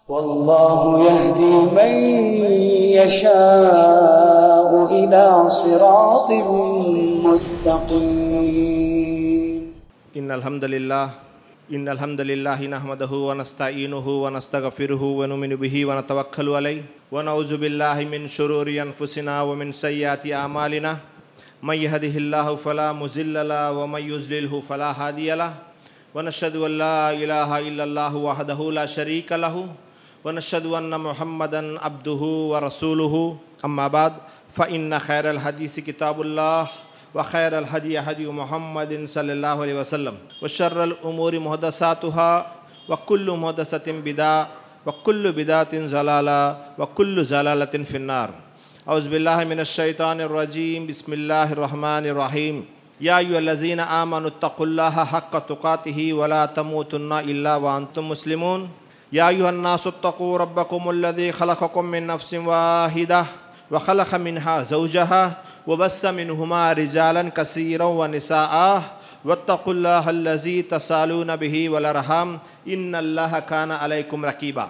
والله يهدي من يشاء إلى صراط مستقيم. إن الحمد لله نحمده ونستعينه ونستغفره ونؤمن به ونتوكل عليه ونعوذ بالله من شرور أنفسنا ومن سيئات أعمالنا من يهده الله فلا مضل له ومن يضلل فلا هادي له ونشهد أن لا إله إلا الله وحده لا شريك له ونشهد أن محمدا عبده ورسوله أما بعد فإن خير الحديث كتاب الله وخير الهدي هدي محمد صلى الله عليه وسلم وشر الأمور محدثاتها وكل محدثة بدعة وكل بدعة ضلالة وكل ضلالة في النار. أعوذ بالله من الشيطان الرجيم. بسم الله الرحمن الرحيم. يا أيها الذين آمنوا اتقوا الله حق تقاته ولا تموتن إلا وأنتم مسلمون. يا أيها الناس اتقوا ربكم الذي خلقكم من نفس واحدة وخلق منها زوجها وبث منهما رجالا كثيرا ونساء واتقوا الله الذي تسالون به والأرحام إن الله كان عليكم رقيبا.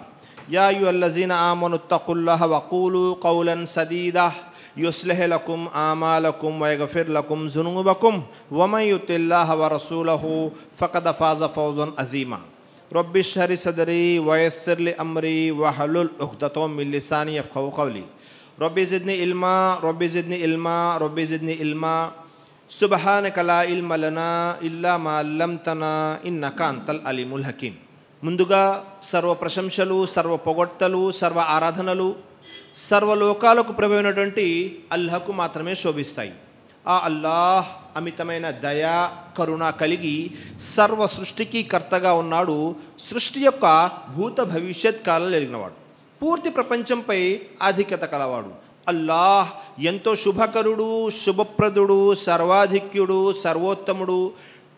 يا أيها الذين آمنوا اتقوا الله وقولوا قولا سديدا يصلح لكم أعمالكم ويغفر لكم ذنوبكم ومن يطع الله ورسوله فقد فاز فوزا عظيما. رب اشرح لي صدري ويسر لي أمري واحلل عقدة من لساني يفقهوا قولي. رب زدني علما رب زدني علما سبحانك لا علم لنا إلا ما علمتنا إنك أنت العليم الحكيم. ముందుగా సర్వ ప్రశంసలు, సర్వ పొగడ్తలు, సర్వ ఆరాధనలు సర్వలోకాలకు ప్రభువైనటువంటి అల్లాహ్కు మాత్రమే శోభిస్తాయి. ఆ అల్లాహ్ అమితమైన దయా కరుణ కలిగి సర్వ సృష్టికి కర్తగా ఉన్నాడు. సృష్టి యొక్క భూత భవిష్యత్ కాలాలు ఎరిగినవాడు, పూర్తి ప్రపంచంపై ఆధిక్యత కలవాడు. అల్లాహ్ ఎంతో శుభకరుడు, శుభప్రదుడు, సర్వాధిక్యుడు, సర్వోత్తముడు,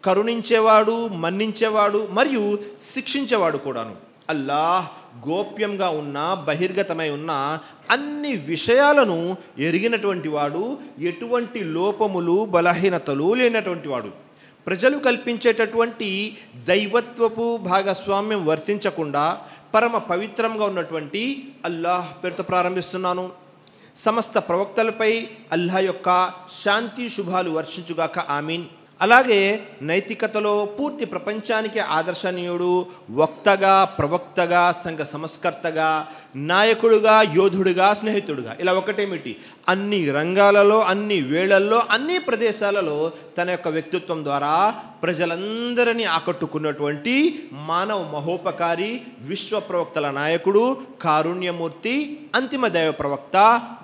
కరుణించేవాడు, మన్నించేవాడు మరియు శిక్షించేవాడు కూడాను. అల్లాహ్ గోప్యంగా ఉన్న, బహిర్గతమై ఉన్న అన్ని విషయాలను ఎరిగినటువంటి వాడు, ఎటువంటి లోపములు బలహీనతలు లేనటువంటి వాడు. ప్రజలు కల్పించేటటువంటి దైవత్వపు భాగస్వామ్యం వర్తించకుండా పరమ పవిత్రంగా ఉన్నటువంటి అల్లాహ్ పేరుతో ప్రారంభిస్తున్నాను. సమస్త ప్రవక్తలపై అల్లాహ్ యొక్క శాంతి శుభాలు వర్షించుగాక, ఆమీన్. అలాగే నైతికతలో పూర్తి ప్రపంచానికి ఆదర్శనీయుడు, వక్తగా, ప్రవక్తగా, సంఘ సంస్కర్తగా, నాయకుడుగా, యోధుడుగా, స్నేహితుడుగా, ఇలా ఒకటేమిటి అన్ని రంగాలలో, అన్ని వేళల్లో, అన్ని ప్రదేశాలలో తన యొక్క వ్యక్తిత్వం ద్వారా ప్రజలందరినీ ఆకట్టుకున్నటువంటి మానవ మహోపకారి, విశ్వ ప్రవక్తల నాయకుడు, కారుణ్యమూర్తి, అంతిమ దైవ ప్రవక్త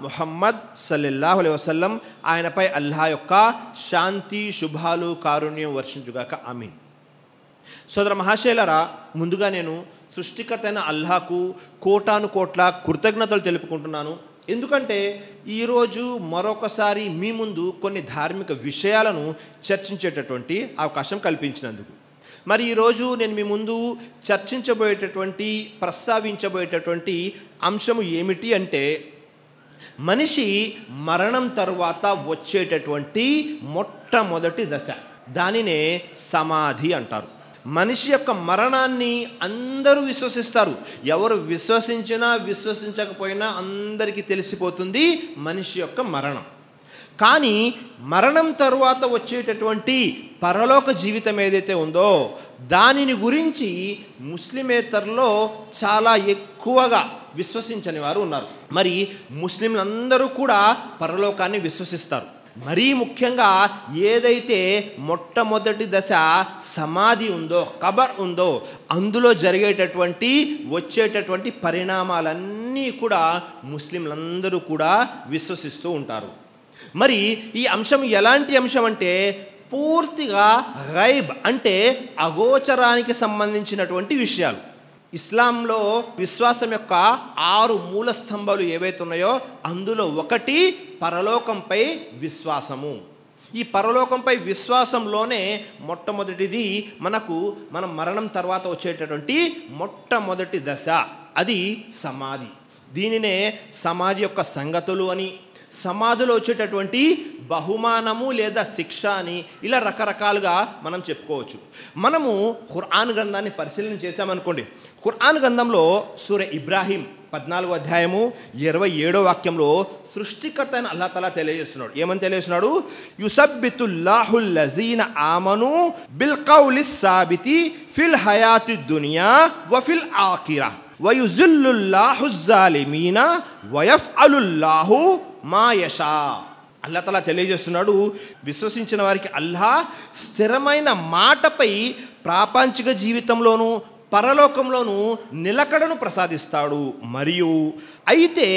ముహమ్మద్ సల్లల్లాహు అలైహి వసల్లం. ఆయనపై అల్లాహ్ యొక్క శాంతి శుభాలు, కారుణ్యం వర్షించుగాక, ఆమీన్. సోదర మహాశైలరా, ముందుగా నేను సృష్టికర్త అయిన అల్లాహ్కు కోటాను కోట్ల కృతజ్ఞతలు తెలుపుకుంటున్నాను. ఎందుకంటే ఈరోజు మరొకసారి మీ ముందు కొన్ని ధార్మిక విషయాలను చర్చించేటటువంటి అవకాశం కల్పించినందుకు. మరి ఈరోజు నేను మీ ముందు ప్రస్తావించబోయేటటువంటి అంశము ఏమిటి అంటే, మనిషి మరణం తర్వాత వచ్చేటటువంటి మొట్టమొదటి దశ, దానినే సమాధి అంటారు. మనిషి యొక్క మరణాన్ని అందరూ విశ్వసిస్తారు. ఎవరు విశ్వసించినా విశ్వసించకపోయినా అందరికీ తెలిసిపోతుంది మనిషి యొక్క మరణం. కానీ మరణం తరువాత వచ్చేటటువంటి పరలోక జీవితం ఏదైతే ఉందో దానిని గురించి ముస్లిమేతరులో చాలా ఎక్కువగా విశ్వసించని వారు ఉన్నారు. మరి ముస్లింలందరూ కూడా పరలోకాన్ని విశ్వసిస్తారు. మరీ ముఖ్యంగా ఏదైతే మొట్టమొదటి దశ సమాధి ఉందో, కబర్ ఉందో, అందులో వచ్చేటటువంటి పరిణామాలన్నీ కూడా ముస్లింలందరూ కూడా విశ్వసిస్తూ ఉంటారు. మరి ఈ అంశం ఎలాంటి అంశం అంటే, పూర్తిగా గైబ్ అంటే అగోచరానికి సంబంధించినటువంటి విషయాలు. ఇస్లాంలో విశ్వాసం యొక్క 6 మూల స్తంభాలు ఏవైతే ఉన్నాయో అందులో ఒకటి పరలోకంపై విశ్వాసము. ఈ పరలోకంపై విశ్వాసంలోనే మొట్టమొదటిది మన మరణం తర్వాత వచ్చేటటువంటి మొట్టమొదటి దశ, అది సమాధి. దీనినే సమాధి యొక్క సంగతులు అని, సమాధిలో వచ్చేటటువంటి బహుమానము లేదా శిక్ష అని ఇలా రకరకాలుగా మనం చెప్పుకోవచ్చు. మనము ఖురాన్ గ్రంథాన్ని పరిశీలన చేశామనుకోండి, ఖురాన్ గ్రంథంలో సూర ఇబ్రాహీం 14వ అధ్యాయము 27వ వాక్యంలో సృష్టికర్త అయిన అల్లాహ్ తఆలా తెలియజేస్తున్నాడు. ఏమని తెలియజేస్తున్నాడు? యుసబ్బితుల్లాహుల్ లజీన ఆమను బిల్ ఖౌలిస్ సాబితి ఫిల్ హయాతి దునియా వ ఫిల్ ఆఖిరా వ యుజిల్లుల్లాహుజ్ జాలిమీన వ యఫ్అలుల్లాహు మా యషా. అల్లాహ్ తఆలా తెలియజేస్తున్నాడు, విశ్వసించిన వారికి అల్లాహ్ స్థిరమైన మాటపై ప్రాపంచిక జీవితంలోనూ పరలోకంలోనూ నిలకడను ప్రసాదిస్తాడు. మరియు అయితే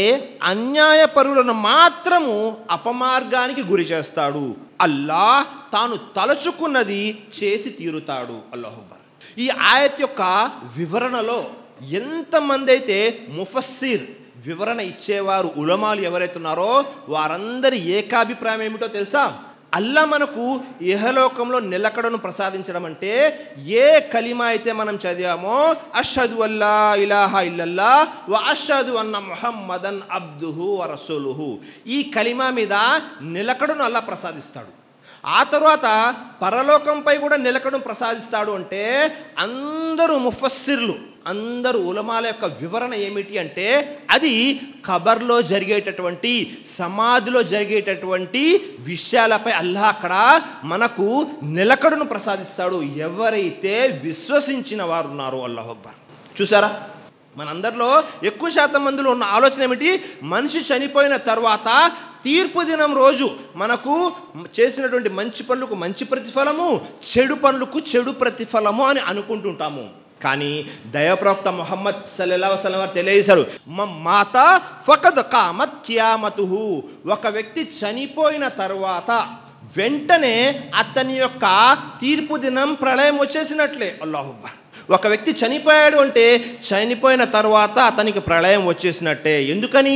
అన్యాయపరులను మాత్రము అపమార్గానికి గురి చేస్తాడు. అల్లాహ్ తాను తలచుకున్నది చేసి తీరుతాడు. అల్లాహు అక్బర్. ఈ ఆయత్ యొక్క వివరణలో ఎంతమంది అయితే ముఫస్సిర్ వివరణ ఇచ్చేవారు ఉలమాలు ఎవరైతే ఉన్నారో వారందరి ఏకాభిప్రాయం ఏమిటో తెలుసా? అల్లా మనకు ఇహలోకంలో నిలకడను ప్రసాదించడం అంటే ఏ కలిమా అయితే మనం చదివామో అష్హదు అల్లా ఇలాహా ఇల్లల్లా వ అష్హదు అన్న ముహమ్మదన్ అబ్దుహు వ రసూలుహు, ఈ కలిమా మీద నిలకడను అల్లా ప్రసాదిస్తాడు. ఆ తర్వాత పరలోకంపై కూడా నిలకడను ప్రసాదిస్తాడు. అంటే అందరూ ముఫస్సిర్లు, అందరూ ఉలమాల యొక్క వివరణ ఏమిటి అంటే అది ఖబర్లో జరిగేటటువంటి, సమాధిలో జరిగేటటువంటి విషయాలపై అల్లాహ్ అక్కడ మనకు నిలకడను ప్రసాదిస్తాడు ఎవరైతే విశ్వసించిన వారు ఉన్నారో. అల్లాహు అక్బర్. చూసారా, మనందరిలో ఎక్కువ శాతం మందిలో ఉన్న ఆలోచన ఏమిటి? మనిషి చనిపోయిన తర్వాత తీర్పు దినం రోజు మనకు చేసినటువంటి మంచి పనులకు మంచి ప్రతిఫలము, చెడు పనులకు చెడు ప్రతిఫలము అని అనుకుంటుంటాము. కానీ దైవప్రవక్త ముహమ్మద్ సల్లల్లాహు అలైహి వసల్లం వారు తెలియజేశారు, మాత ఫకద్ ఖామత్ కియామతుహు, ఒక వ్యక్తి చనిపోయిన తర్వాత వెంటనే అతని యొక్క తీర్పు దినం ప్రళయం వచ్చేసినట్లే. అల్లాహు అక్బర్. ఒక వ్యక్తి చనిపోయాడు అంటే చనిపోయిన తర్వాత అతనికి ప్రళయం వచ్చేసినట్టే. ఎందుకని?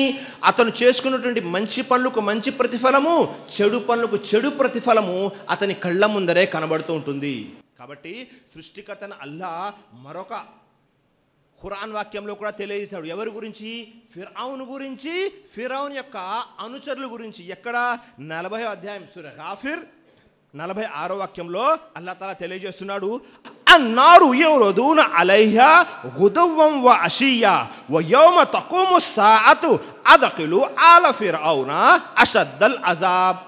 అతను చేసుకున్నటువంటి మంచి పనులకు మంచి ప్రతిఫలము, చెడు పనులకు చెడు ప్రతిఫలము అతని కళ్ళ ముందరే కనబడుతూ ఉంటుంది. కాబట్టి సృష్టికర్తన అల్లాహ్ మరొక ఖురాన్ వాక్యంలో కూడా తెలియజేశాడు. ఎవరి గురించి? ఫిర్ఔన్ గురించి, ఫిర్ఔన్ యొక్క అనుచరుల గురించి. ఎక్కడ? 40వ అధ్యాయం సూర గాఫిర్ 46వ వాక్యంలో అల్లాహ్ తఆలా తెలియజేస్తున్నాడు, అన్నారు యౌరదూన అలైహా గుదువ్వం వ అషియా వ యౌమ తఖూము సాఅతు అద్ఖిలు ఆల ఫిర్ఔన అషద్దల్ అజాబ్.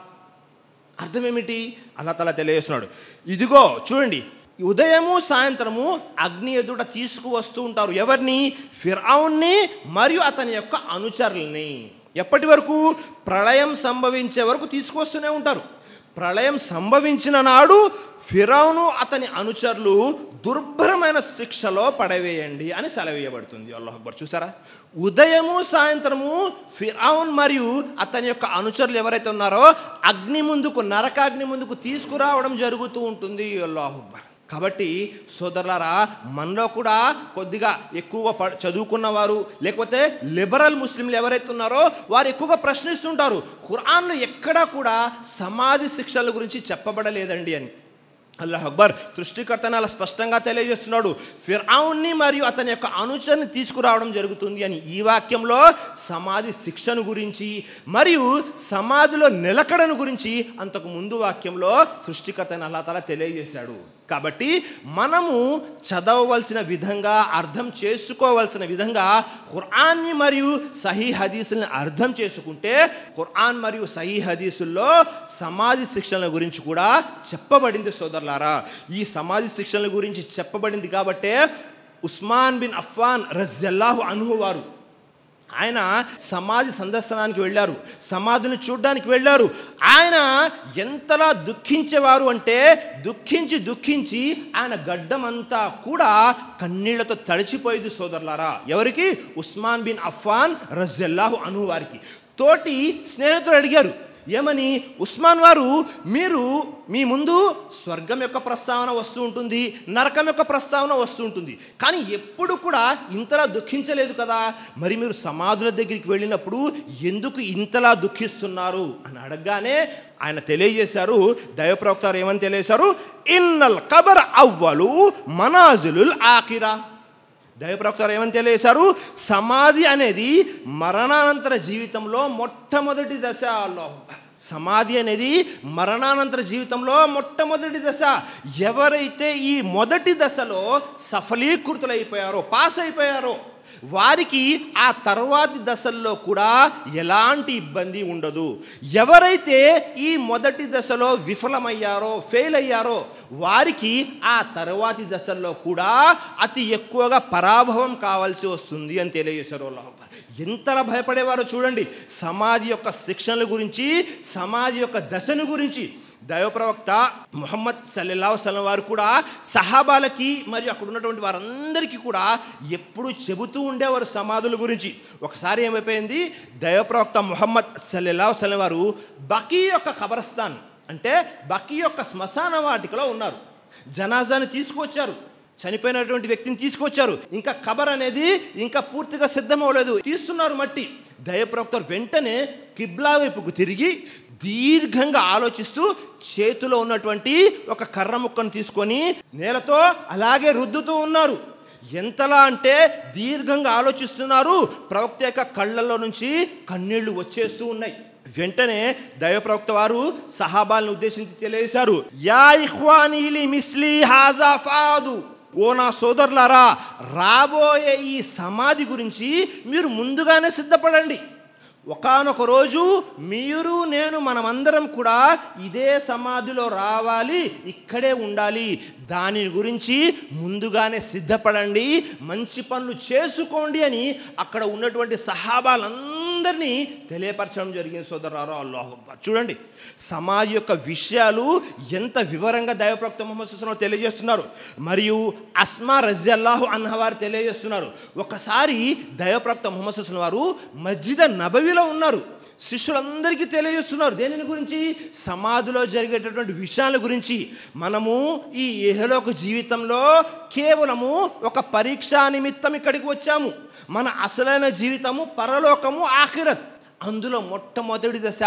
అర్థం ఏమిటి? అల్లాహ్ తఆలా తెలియజేస్తున్నాడు, ఇదిగో చూడండి, ఉదయము సాయంత్రము అగ్ని ఎదుట తీసుకువస్తూ ఉంటారు. ఎవరిని? ఫిర్ఔన్ని మరియు అతని యొక్క అనుచరుల్ని. ఎప్పటి వరకు? ప్రళయం సంభవించే వరకు తీసుకొస్తూనే ఉంటారు. ప్రళయం సంభవించిన నాడు ఫిరౌను అతని అనుచరులు దుర్భరమైన శిక్షలో పడవేయండి అని సెలవేయబడుతుంది. అల్లాహు అక్బర్. చూసారా, ఉదయము సాయంత్రము ఫిరౌన్ మరియు అతని యొక్క అనుచరులు ఎవరైతే ఉన్నారో అగ్ని ముందుకు, నరకాగ్ని ముందుకు తీసుకురావడం జరుగుతూ ఉంటుంది. అల్లాహు అక్బర్. కాబట్టి సోదరులారా, మనలో కూడా కొద్దిగా ఎక్కువగా చదువుకున్నవారు లేకపోతే లిబరల్ ముస్లింలు ఎవరైతే ఉన్నారో వారు ఎక్కువగా ప్రశ్నిస్తుంటారు, ఖురాన్లో ఎక్కడా కూడా సమాధి శిక్షల గురించి చెప్పబడలేదండి అని. అల్లాహ్ అక్బర్. సృష్టికర్తను అలా స్పష్టంగా తెలియజేస్తున్నాడు, ఫిర్ఔన్ని మరియు అతని యొక్క అనుచరుని తీసుకురావడం జరుగుతుంది అని. ఈ వాక్యంలో సమాధి శిక్షను గురించి మరియు సమాధిలో నిలకడను గురించి అంతకు ముందు వాక్యంలో సృష్టికర్తను అల్లాహ్ తఆలా తెలియజేశాడు. కాబట్టి మనము చదవవలసిన విధంగా, అర్థం చేసుకోవాల్సిన విధంగా ఖురాన్ని మరియు సహీ హదీసులను అర్థం చేసుకుంటే ఖురాన్ మరియు సహీ హదీసుల్లో సమాధి శిక్షల గురించి కూడా చెప్పబడింది. సోదరులారా, ఈ సమాధి శిక్షల గురించి చెప్పబడింది కాబట్టే ఉస్మాన్ బిన్ అఫ్ఫాన్ రజియల్లాహు అన్హు వారు ఆయన సమాధి సందర్శనానికి వెళ్ళారు, సమాధిని చూడడానికి వెళ్ళారు. ఆయన ఎంతలా దుఃఖించేవారు అంటే దుఃఖించి దుఃఖించి ఆయన గడ్డమంతా కూడా కన్నీళ్లతో తడిచిపోయేది. సోదరులారా, ఎవరికి? ఉస్మాన్ బిన్ అఫ్ఫాన్ రజియల్లాహు అన్హు వారికి. తోటి స్నేహితులు అడిగారు, ఏమని? ఉస్మాన్ వారు, మీరు మీ ముందు స్వర్గం యొక్క ప్రస్తావన వస్తూ ఉంటుంది, నరకం యొక్క ప్రస్తావన వస్తూ ఉంటుంది, కానీ ఎప్పుడు కూడా ఇంతలా దుఃఖించలేదు కదా, మరి మీరు సమాధుల దగ్గరికి వెళ్ళినప్పుడు ఎందుకు ఇంతలా దుఃఖిస్తున్నారు అని అడగగానే ఆయన తెలియజేశారు, దైవప్రవక్త ఏమని తెలియజేశారు? ఇన్నల్ కబర్ అవ్వలు మనాజిలుల్ ఆఖిరా. దైవప్రవక్త ఏమని తెలియజేశారు? సమాధి అనేది మరణానంతర జీవితంలో మొట్టమొదటి దశ. అల్లాహ్ సమాధి అనేది మరణానంతర జీవితంలో మొట్టమొదటి దశ. ఎవరైతే ఈ మొదటి దశలో సఫలీకృతులైపోయారో, పాస్ అయిపోయారో, వారికి ఆ తర్వాతి దశల్లో కూడా ఎలాంటి ఇబ్బంది ఉండదు. ఎవరైతే ఈ మొదటి దశలో విఫలమయ్యారో, ఫెయిల్ అయ్యారో, వారికి ఆ తర్వాతి దశల్లో కూడా అతి ఎక్కువగా పరాభవం కావాల్సి వస్తుంది అని తెలియజేశారు. ఎంతలా భయపడేవారో చూడండి. సమాధి యొక్క శిక్షణల గురించి, సమాధి యొక్క దశను గురించి దైవ ప్రవక్త ముహమ్మద్ సల్లల్లాహు అలైహి వసల్లం వారు కూడా సహాబాలకి మరియు అక్కడ ఉన్నటువంటి వారందరికీ కూడా ఎప్పుడు చెబుతూ ఉండేవారు సమాధుల గురించి. ఒకసారి ఏమైపోయింది, దైవ ప్రవక్త ముహమ్మద్ సల్లల్లాహు అలైహి వసల్లం వారు బకీ యొక్క ఖబరస్థాన్ అంటే బకీ యొక్క శ్మశాన వాటికలో ఉన్నారు. జనాజాని తీసుకొచ్చారు, చనిపోయినటువంటి వ్యక్తిని తీసుకొచ్చారు. ఇంకా ఖబర్ అనేది ఇంకా పూర్తిగా సిద్ధమవ్వలేదు, తీస్తున్నారు మట్టి. దైవ ప్రవక్త వెంటనే కిబ్లా వైపుకు తిరిగి దీర్ఘంగా ఆలోచిస్తూ చేతిలో ఉన్నటువంటి ఒక కర్ర ముక్కను తీసుకొని నేలతో అలాగే రుద్దుతూ ఉన్నారు. ఎంతలా అంటే దీర్ఘంగా ఆలోచిస్తున్నారు. ప్రవక్త యొక్క కళ్ళల్లో నుంచి కన్నీళ్లు వచ్చేస్తూ ఉన్నాయి. వెంటనే దైవ ప్రవక్త వారు సహాబాలను ఉద్దేశించి తెలియజేశారు, యా ఇఖ్వానీ లి మిస్లీ హాజా ఫాదు, ఓ నా సోదరులారా, రాబోయే ఈ సమాధి గురించి మీరు ముందుగానే సిద్ధపడండి. ఒకానొక రోజు మీరు నేను మనమందరం కూడా ఇదే సమాధిలో రావాలి, ఇక్కడే ఉండాలి. దాని గురించి ముందుగానే సిద్ధపడండి, మంచి పనులు చేసుకోండి అని అక్కడ ఉన్నటువంటి సహాబాలందరినీ తెలియపరచడం జరిగింది. సోదరులారా, అల్లాహు అక్బర్. చూడండి సమాధి యొక్క విషయాలు ఎంత వివరంగా దైవ ప్రవక్త ముహమ్మద్ సల్లల్లాహు అలైహి వసల్లం తెలియజేస్తున్నారు. మరియు అస్మా రజియల్లాహు అన్హా వారు తెలియజేస్తున్నారు. ఒకసారి దైవ ప్రవక్త ముహమ్మద్ సల్లల్లాహు అలైహి వసల్లం వారు మస్జిద్ నబవీలో ఉన్నారు. శిష్యులందరికీ తెలియజేస్తున్నారు దేనిని గురించి, సమాధిలో జరిగేటటువంటి విషయాల గురించి. మనము ఈ ఇహలోక జీవితంలో కేవలము ఒక పరీక్షా నిమిత్తం ఇక్కడికి వచ్చాము. మన అసలైన జీవితము పరలోకము, ఆఖిరత్. అందులో మొట్టమొదటి దశ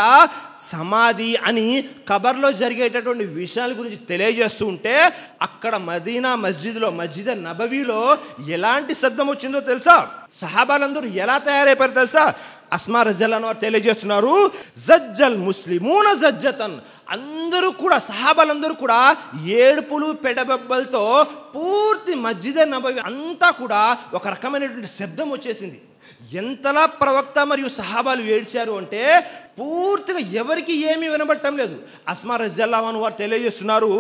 సమాధి అని ఖబర్లో జరిగేటటువంటి విషయాల గురించి తెలియజేస్తూ ఉంటే అక్కడ మదీనా మస్జిద్లో, మస్జిద్ నబవీలో ఎలాంటి శబ్దం వచ్చిందో తెలుసా? సహాబాలందరూ ఎలా తయారైపోయారు తెలుసా? అస్మా రజియల్లాహు అన్హా తెలియజేస్తున్నారు, జజ్జల్ ముస్లిమూన జజ్జతన్. అందరూ కూడా సహాబాలందరూ కూడా ఏడుపులు పెడబెబ్బలతో పూర్తి మస్జిద్ నబవి అంతా కూడా ఒక రకమైనటువంటి శబ్దం వచ్చేసింది. ఎంతలా ప్రవక్త మరియు సహాబాలు ఏడ్చారు అంటే పూర్తిగా ఎవరికి ఏమీ వినబట్టం లేదు. అస్మా రజియల్లాహు అన్హా వారు తెలియజేస్తున్నారు,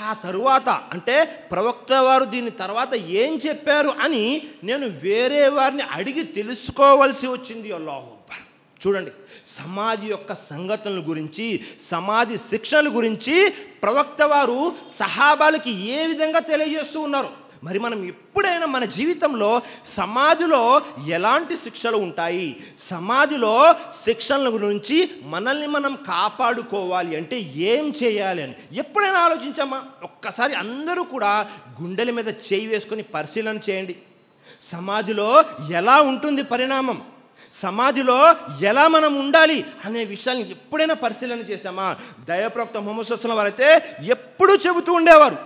ఆ తరువాత అంటే ప్రవక్త వారు దీని తర్వాత ఏం చెప్పారు అని నేను వేరే వారిని అడిగి తెలుసుకోవాల్సి వచ్చింది. అల్లాహు అక్బర్. చూడండి సమాధి యొక్క సంగతుల గురించి, సమాధి శిక్షల గురించి ప్రవక్త వారు సహాబాలకి ఏ విధంగా తెలియజేస్తూ ఉన్నారు. మరి మనం ఎప్పుడైనా మన జీవితంలో సమాధిలో ఎలాంటి శిక్షలు ఉంటాయి, సమాధిలో శిక్షల గురించి మనల్ని మనం కాపాడుకోవాలి అంటే ఏం చేయాలి అని ఎప్పుడైనా ఆలోచించామా? ఒక్కసారి అందరూ కూడా గుండెల మీద చేయి వేసుకొని పరిశీలన చేయండి. సమాధిలో ఎలా ఉంటుంది పరిణామం, సమాధిలో ఎలా మనం ఉండాలి అనే విషయాన్ని ఎప్పుడైనా పరిశీలన చేశామా? దైవ ప్రవక్త ముహమ్మద్ సల్లల్లాహు అలైహి వసల్లం వారైతే ఎప్పుడూ చెబుతూ ఉండేవారు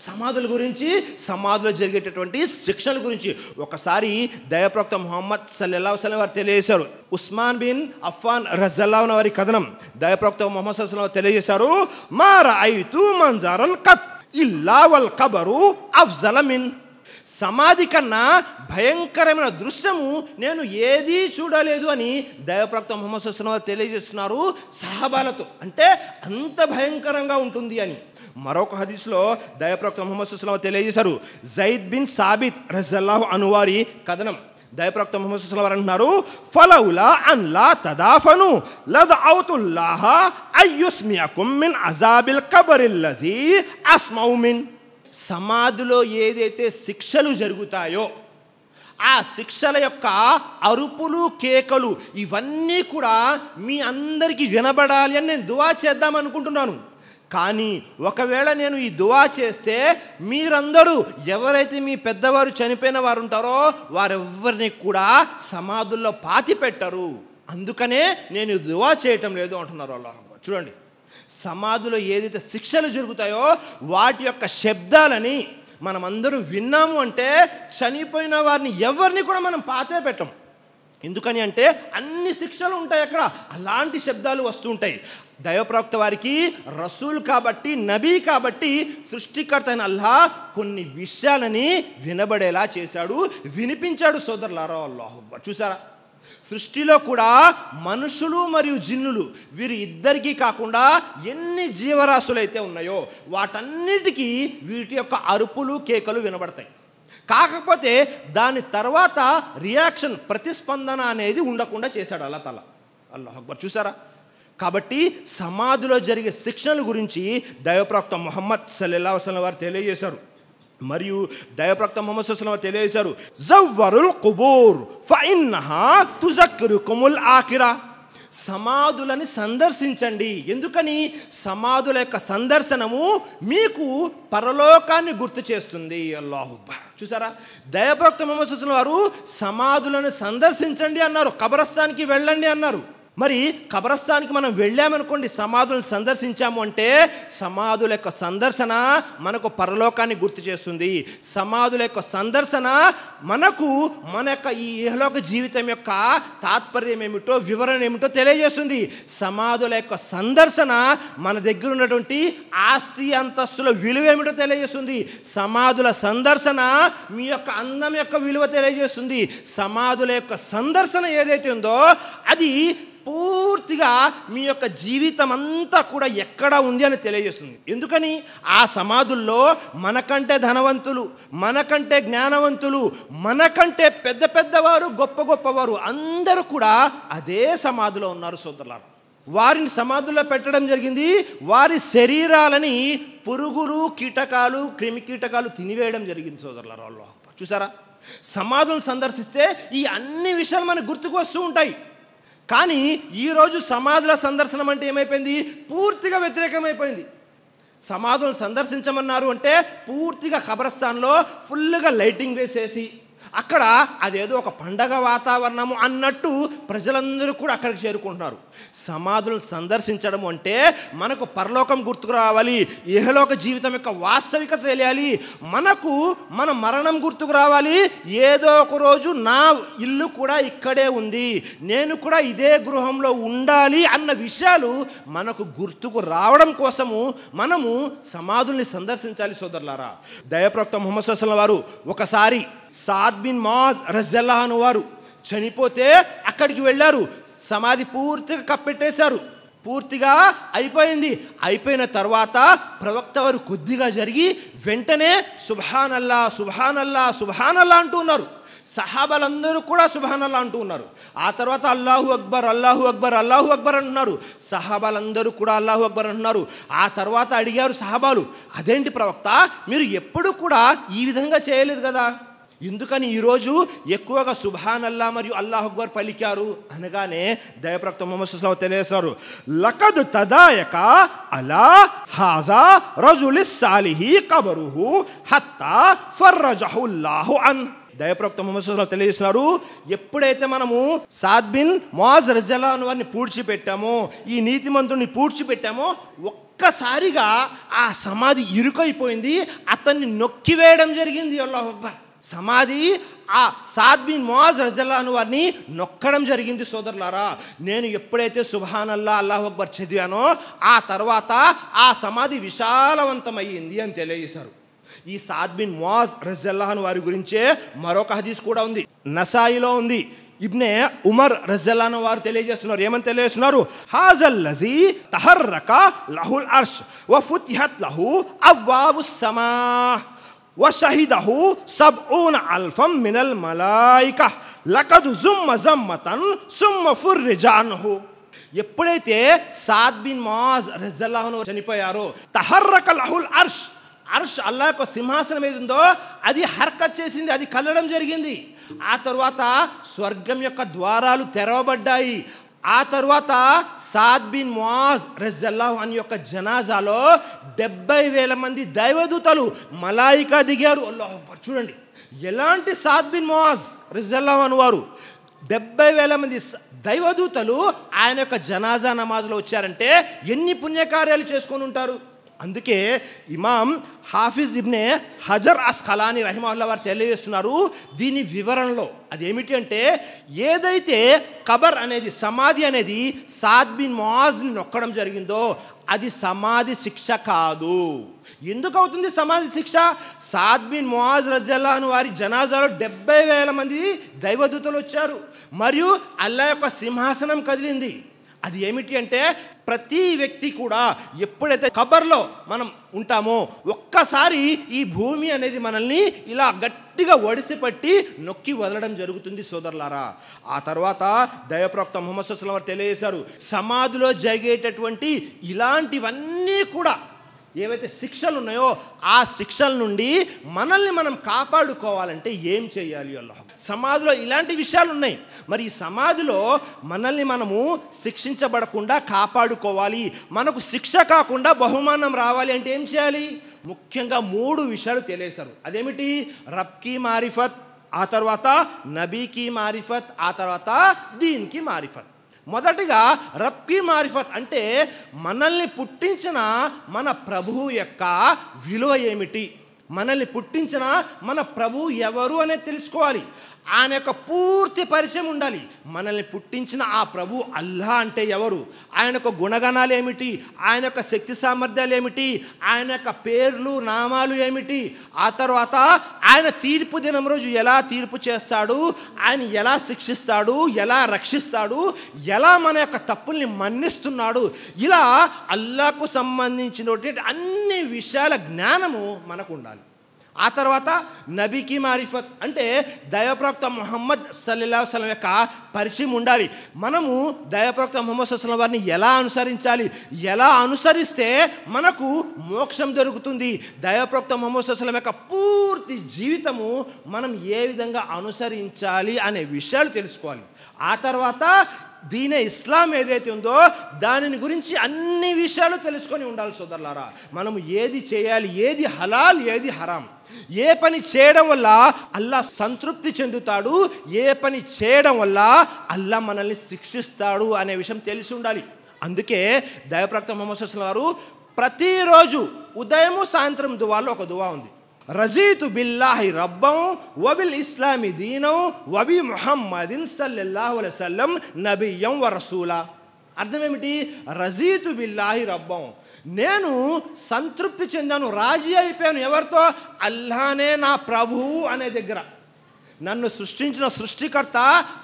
సమాధుల గురించి, సమాధిలో జరిగేటటువంటి శిక్షల గురించి. ఒకసారి దైవ ప్రవక్త ముహమ్మద్ సల్లల్లాహు అలైహి వసల్లం వారు తెలియజేశారు. ఉస్మాన్ బిన్ అఫ్ఫాన్ రజియల్లాహు అన్హు వారి కథనం. దైవ ప్రవక్త ముహమ్మద్ సల్లల్లాహు అలైహి వసల్లం తెలియజేశారు, మా రఅయితు మంజరల్ ఖత్ ఇల్లా వల్ ఖబరు అఫ్జల మిన్. సమాధి కన్నా భయంకరమైన దృశ్యము నేను ఏదీ చూడలేదు అని దైవ ప్రవక్త ముహమ్మద్ సల్లల్లాహు అలైహి వసల్లం తెలియజేస్తున్నారు సహాబాలతో. అంటే అంత భయంకరంగా ఉంటుంది అని. మరొక హదీస్లో దైవ ప్రవక్త ముహమ్మద్ సల్లల్లాహు అలైహి వసల్లం తెలియజేశారు. జైద్ బిన్ సాబిత్ రజియల్లాహు అన్హు వారి కథనం. దైవ ప్రవక్త ముహమ్మద్ సల్లల్లాహు అలైహి వసల్లం అంటున్నారు, ఫలౌలా అన్ లా తదాఫను లదఅవుతుల్లాహ అయ్యుస్మియకుం మిన్ అజాబిల్ ఖబరిల్లజీ అస్మౌ మిన్. సమాధిలో ఏదైతే శిక్షలు జరుగుతాయో ఆ శిక్షల యొక్క అరుపులు, కేకలు ఇవన్నీ కూడా మీ అందరికీ వినబడాలి అని నేను దువా చేద్దాం అనుకుంటున్నాను. కానీ ఒకవేళ నేను ఈ దువా చేస్తే మీరందరూ ఎవరైతే మీ పెద్దవారు చనిపోయిన వారు ఉంటారో వారెవ్వరిని కూడా సమాధుల్లో పాతి పెట్టరు, అందుకనే నేను దువా చేయటం లేదు అంటున్నారు అల్లాహ్. చూడండి సమాధిలో ఏదైతే శిక్షలు జరుగుతాయో వాటి యొక్క శబ్దాలని మనమందరూ విన్నాము అంటే చనిపోయిన వారిని ఎవరిని కూడా మనం పాతే పెట్టం. ఎందుకని అంటే అన్ని శిక్షలు ఉంటాయి అక్కడ, అలాంటి శబ్దాలు వస్తూ ఉంటాయి. దైవప్రవక్త వారికి రసూల్ కాబట్టి, నబీ కాబట్టి సృష్టికర్త అయిన అల్లాహ్ కొన్ని విషయాలని వినబడేలా చేశాడు, వినిపించాడు. సోదరులారా, అల్లాహు అక్బర్. చూసారా, సృష్టిలో కూడా మనుషులు మరియు జిన్నులు వీరి ఇద్దరికీ కాకుండా ఎన్ని జీవరాశులు అయితే ఉన్నాయో వాటన్నిటికీ వీటి యొక్క అరుపులు కేకలు వినబడతాయి. కాకపోతే దాని తర్వాత రియాక్షన్, ప్రతిస్పందన అనేది ఉండకుండా చేశాడు అల్లాహ్ తాలా. అల్లాహు అక్బర్. చూసారా, కాబట్టి సమాధిలో జరిగే శిక్షణల గురించి దైవప్రవక్త ముహమ్మద్ సల్లల్లాహు అలైహి వసల్లం వారు తెలియజేశారు. మరియు దైవప్రవక్త ముహమ్మద్ సల్లల్లాహు అలైహి వసల్లం తెలియజేశారు, జవ్వరుల్ ఖుబూర్ ఫఇన్నహా తుజక్కిరుకుముల్ ఆఖిరా. సమాధులని సందర్శించండి. ఎందుకని? సమాధుల యొక్క సందర్శనము మీకు పరలోకాన్ని గుర్తు చేస్తుంది. అల్లాహు అక్బర్. చూసారా, దైవప్రవక్త ముహమ్మద్ సల్లల్లాహు అలైహి వసల్లం వారు సమాధులను సందర్శించండి అన్నారు, కబరస్థానికి వెళ్ళండి అన్నారు. మరి కబరస్థానికి మనం వెళ్ళామనుకోండి, సమాధులను సందర్శించాము అంటే సమాధుల యొక్క సందర్శన మనకు పరలోకాన్ని గుర్తు చేస్తుంది. సమాధుల యొక్క సందర్శన మనకు మన యొక్క ఈ ఇహలోక జీవితం యొక్క తాత్పర్యం ఏమిటో, వివరణ ఏమిటో తెలియజేస్తుంది. సమాధుల యొక్క సందర్శన మన దగ్గర ఉన్నటువంటి ఆస్తి అంతస్తుల విలువ ఏమిటో తెలియజేస్తుంది. సమాధుల సందర్శన మీ యొక్క అందం యొక్క విలువ తెలియజేస్తుంది. సమాధుల యొక్క సందర్శన ఏదైతే ఉందో అది పూర్తిగా మీ యొక్క జీవితం అంతా కూడా ఎక్కడ ఉంది అని తెలియజేస్తుంది. ఎందుకని? ఆ సమాధుల్లో మనకంటే ధనవంతులు, మనకంటే జ్ఞానవంతులు, మనకంటే పెద్ద పెద్దవారు, గొప్ప గొప్పవారు అందరూ కూడా అదే సమాధిలో ఉన్నారు. సోదరులారా, వారిని సమాధుల్లో పెట్టడం జరిగింది. వారి శరీరాలని పురుగులు, కీటకాలు, క్రిమి కీటకాలు తినివేయడం జరిగింది. సోదరులారా, అల్లాహ్ అక్బర్. చూసారా, సమాధులను సందర్శిస్తే ఈ అన్ని విషయాలు మనకు గుర్తుకు వస్తూ ఉంటాయి. కానీ ఈరోజు సమాధుల సందర్శనం అంటే ఏమైపోయింది? పూర్తిగా వ్యతిరేకమైపోయింది. సమాధులను సందర్శించమన్నారు అంటే పూర్తిగా ఖబరస్థాన్లో ఫుల్గా లైటింగ్ వేసేసి అక్కడ అదేదో ఒక పండగ వాతావరణము అన్నట్టు ప్రజలందరూ కూడా అక్కడికి చేరుకుంటున్నారు. సమాధులను సందర్శించడం అంటే మనకు పరలోకం గుర్తుకు రావాలి, ఇహలోక జీవితం యొక్క వాస్తవికత తెలియాలి, మనకు మన మరణం గుర్తుకు రావాలి. ఏదో ఒక రోజు నా ఇల్లు కూడా ఇక్కడే ఉంది, నేను కూడా ఇదే గృహంలో ఉండాలి అన్న విషయాలు మనకు గుర్తుకు రావడం కోసము మనము సమాధుల్ని సందర్శించాలి. సోదరులారా, దైవప్రవక్త ముహమ్మద్ సల్లల్లాహు అలైహి వసల్లం వారు ఒకసారి సాద్ బిన్ ముఆజ్ రజియల్లాహు అన్హు వారు చనిపోతే అక్కడికి వెళ్ళారు. సమాధి పూర్తిగా కప్పెట్టేశారు, పూర్తిగా అయిపోయింది. అయిపోయిన తర్వాత ప్రవక్త వారు కొద్దిగా జరిగి వెంటనే సుబ్హానల్లా సుబ్హానల్లా సుబ్హానల్లా అంటూ ఉన్నారు. సహాబాలందరూ కూడా సుబ్హానల్లా అంటూ ఉన్నారు. ఆ తర్వాత అల్లాహు అక్బర్ అల్లాహు అక్బర్ అల్లాహు అక్బర్ అంటున్నారు. సహాబాలందరూ కూడా అల్లాహు అక్బర్ అంటున్నారు. ఆ తర్వాత అడిగారు సహాబాలు, అదేంటి ప్రవక్త, మీరు ఎప్పుడు కూడా ఈ విధంగా చేయలేదు కదా, ఎందుకని ఈరోజు ఎక్కువగా సుబ్హానల్లా మరియు అల్లాహు అక్బర్ పలికారు అనగానే దైవప్రవక్త ముహమ్మద్ సల్లల్లాహు అలైహి వసల్లం తెలియజేశారు, లకద్ తదాయక అలా హాజా రజులిస్ సాలిహి కబరుహు హత్తా ఫర్రజహుల్లాహు అన్. దైవప్రవక్త ముహమ్మద్ సల్లల్లాహు అలైహి వసల్లం తెలియజేస్తున్నారు, ఎప్పుడైతే మనము సాద్ బిన్ ముఆజ్ రజియల్లాహు అన్హు వారిని పూడ్చిపెట్టామో, ఈ నీతిమంతుడిని పూడ్చిపెట్టామో, ఒక్కసారిగా ఆ సమాధి ఇరుకైపోయింది, అతన్ని నొక్కివేయడం జరిగింది. అల్లాహు అక్బర్. సమాధి ఆ సాద్ బిన్ ముఆజ్ రజియల్లాహు అన్హు వారిని నొక్కడం జరిగింది. సోదరులారా, నేను ఎప్పుడైతే సుబ్హానల్లా అల్లాహు అక్బర్ చదివానో ఆ తర్వాత ఆ సమాధి విశాలవంతమయ్యింది అని తెలియజేశారు. ఈ సాద్ బిన్ ముఆజ్ రజియల్లాహు అన్హు వారి గురించే మరొక హదీస్ కూడా ఉంది, నసాయిలో ఉంది. ఇబ్నే ఉమర్ రజియల్లాహు అన్హు వారు తెలియజేస్తున్నారు, ఏమని తెలియజేస్తున్నారు, హాజల్ లజీ తహర్రక లహుల్ అర్ష్ వ ఫుతిహత్ లహు అబ్వాబుస్ సమా వషహిదహు సబ్ఊన అల్ఫం మినల్ మలాయికా లకద్ జుమ్మ జమ్మతన్ సుమ్మ ఫుర్రిజ అన్హు. ఎప్పుడైతే సాద్ బిన్ ముఆజ్ రజియల్లాహు అన్హు చనిపోయారో, తహర్రక లహుల్ అర్ష్, అర్ష్ అల్లాహ్ యొక్క సింహాసనం ఏది ఉందో అది హర్కత్ చేసింది, అది కదలడం జరిగింది. ఆ తర్వాత స్వర్గం యొక్క ద్వారాలు తెరవబడ్డాయి. ఆ తర్వాత సాద్ బిన్ ముఆజ్ రజియల్లాహు అన్హు యొక్క జనాజాలో 70,000 మంది దైవదూతలు మలాయికా దిగారు. అల్లాహు అక్బర్. చూడండి ఎలాంటి సాద్ బిన్ ముఆజ్ రజియల్లాహు అన్హు వారు, 70,000 మంది దైవదూతలు ఆయన యొక్క జనాజా నమాజ్లో వచ్చారంటే ఎన్ని పుణ్యకార్యాలు చేసుకొని ఉంటారు. అందుకే ఇమాం హాఫిజ్ ఇబ్నే హజర్ అస్కలాని రహిమహుల్లాహ్ వారు తెలియజేస్తున్నారు దీని వివరణలో. అదేమిటి అంటే, ఏదైతే కబర్ అనేది, సమాధి అనేది సాద్ బిన్ ముఆజ్ని నొక్కడం జరిగిందో అది సమాధి శిక్ష కాదు. ఎందుకు అవుతుంది సమాధి శిక్ష? సాద్ బిన్ ముఆజ్ రజియల్లాహు అన్హు వారి జనాజాలో 70,000 మంది దైవదూతలు వచ్చారు మరియు అల్లాహ్ యొక్క సింహాసనం కదిలింది. అది ఏమిటి అంటే, ప్రతి వ్యక్తి కూడా ఎప్పుడైతే కబర్లో మనం ఉంటామో ఒక్కసారి ఈ భూమి అనేది మనల్ని ఇలా గట్టిగా ఒడిసి పట్టి నొక్కి వదలడం జరుగుతుంది సోదరులారా. ఆ తర్వాత దైవప్రవక్త ముహమ్మద్ సల్లల్లాహు అలైహి వసల్లం తెలియజేశారు, సమాధిలో జరిగేటటువంటి ఇలాంటివన్నీ కూడా ఏవైతే శిక్షలు ఉన్నాయో ఆ శిక్షల నుండి మనల్ని మనం కాపాడుకోవాలంటే ఏం చేయాలి? అల్లాహ్ సమాధిలో ఇలాంటి విషయాలు ఉన్నాయి. మరి ఈ సమాధిలో మనల్ని మనము శిక్షించబడకుండా కాపాడుకోవాలి, మనకు శిక్ష కాకుండా బహుమానం రావాలి అంటే ఏం చేయాలి? ముఖ్యంగా 3 విషయాలు తెలియజేశారు. అదేమిటి? రబ్కి మారిఫత్, ఆ తర్వాత నబీకి మారిఫత్, ఆ తర్వాత దీన్కి మారిఫత్. మొదటిగా రబ్కి మారిఫత్ అంటే మనల్ని పుట్టించిన మన ప్రభువు యొక్క విలువ ఏమిటి, మనల్ని పుట్టించిన మన ప్రభువు ఎవరు అనేది తెలుసుకోవాలి. ఆయన యొక్క పూర్తి పరిచయం ఉండాలి. మనల్ని పుట్టించిన ఆ ప్రభు అల్లాహ్ అంటే ఎవరు, ఆయన యొక్క గుణగణాలు ఏమిటి, ఆయన యొక్క శక్తి సామర్థ్యాలు ఏమిటి, ఆయన యొక్క పేర్లు నామాలు ఏమిటి, ఆ తర్వాత ఆయన తీర్పు దినం రోజు ఎలా తీర్పు చేస్తాడు, ఆయన ఎలా శిక్షిస్తాడు, ఎలా రక్షిస్తాడు, ఎలా మన యొక్క తప్పుల్ని మన్నిస్తున్నాడు, ఇలా అల్లాహ్కు సంబంధించినటువంటి అన్ని విషయాల జ్ఞానము మనకు ఉండాలి. ఆ తర్వాత నబీకి మారిఫత్ అంటే దైవప్రవక్త ముహమ్మద్ సల్లల్లాహు అలైహి వసల్లం యొక్క పరిచయం ఉండాలి. మనము దైవప్రవక్త ముహమ్మద్ సల్లల్లాహు అలైహి వసల్లం వారిని ఎలా అనుసరించాలి, ఎలా అనుసరిస్తే మనకు మోక్షం దొరుకుతుంది, దైవప్రవక్త ముహమ్మద్ సల్లల్లాహు అలైహి వసల్లం యొక్క పూర్తి జీవితము మనం ఏ విధంగా అనుసరించాలి అనే విషయాలు తెలుసుకోవాలి. ఆ తర్వాత దీనే ఇస్లాం ఏదైతే ఉందో దానిని గురించి అన్ని విషయాలు తెలుసుకొని ఉండాలి సోదరులారా. మనము ఏది చేయాలి, ఏది హలాల్, ఏది హరాం, ఏ పని చేయడం వల్ల అల్లాహ్ సంతృప్తి చెందుతాడు, ఏ పని చేయడం వల్ల అల్లాహ్ మనల్ని శిక్షిస్తాడు అనే విషయం తెలిసి ఉండాలి. అందుకే దైవప్రవక్త ముహమ్మద్ సల్లల్లాహు అలైహి వసల్లం వారు ప్రతిరోజు ఉదయము సాయంత్రం దువాలో ఒక దువా ఉంది, రజీతు బిల్లాహి రబ్బం వబిల్ ఇస్లామి దీనం వబి ముహమ్మదిన్ సల్లల్లాహు అలైహి వసల్లం నబియ్యం వ రసూలా. అర్థం ఏమిటి? రజీతు బిల్లాహి రబ్బం, నేను సంతృప్తి చెందాను, రాజీ అయిపోయాను. ఎవరితో? అల్లాహనే నా ప్రభువు అనే దగ్గర. నన్ను సృష్టించిన సృష్టికర్త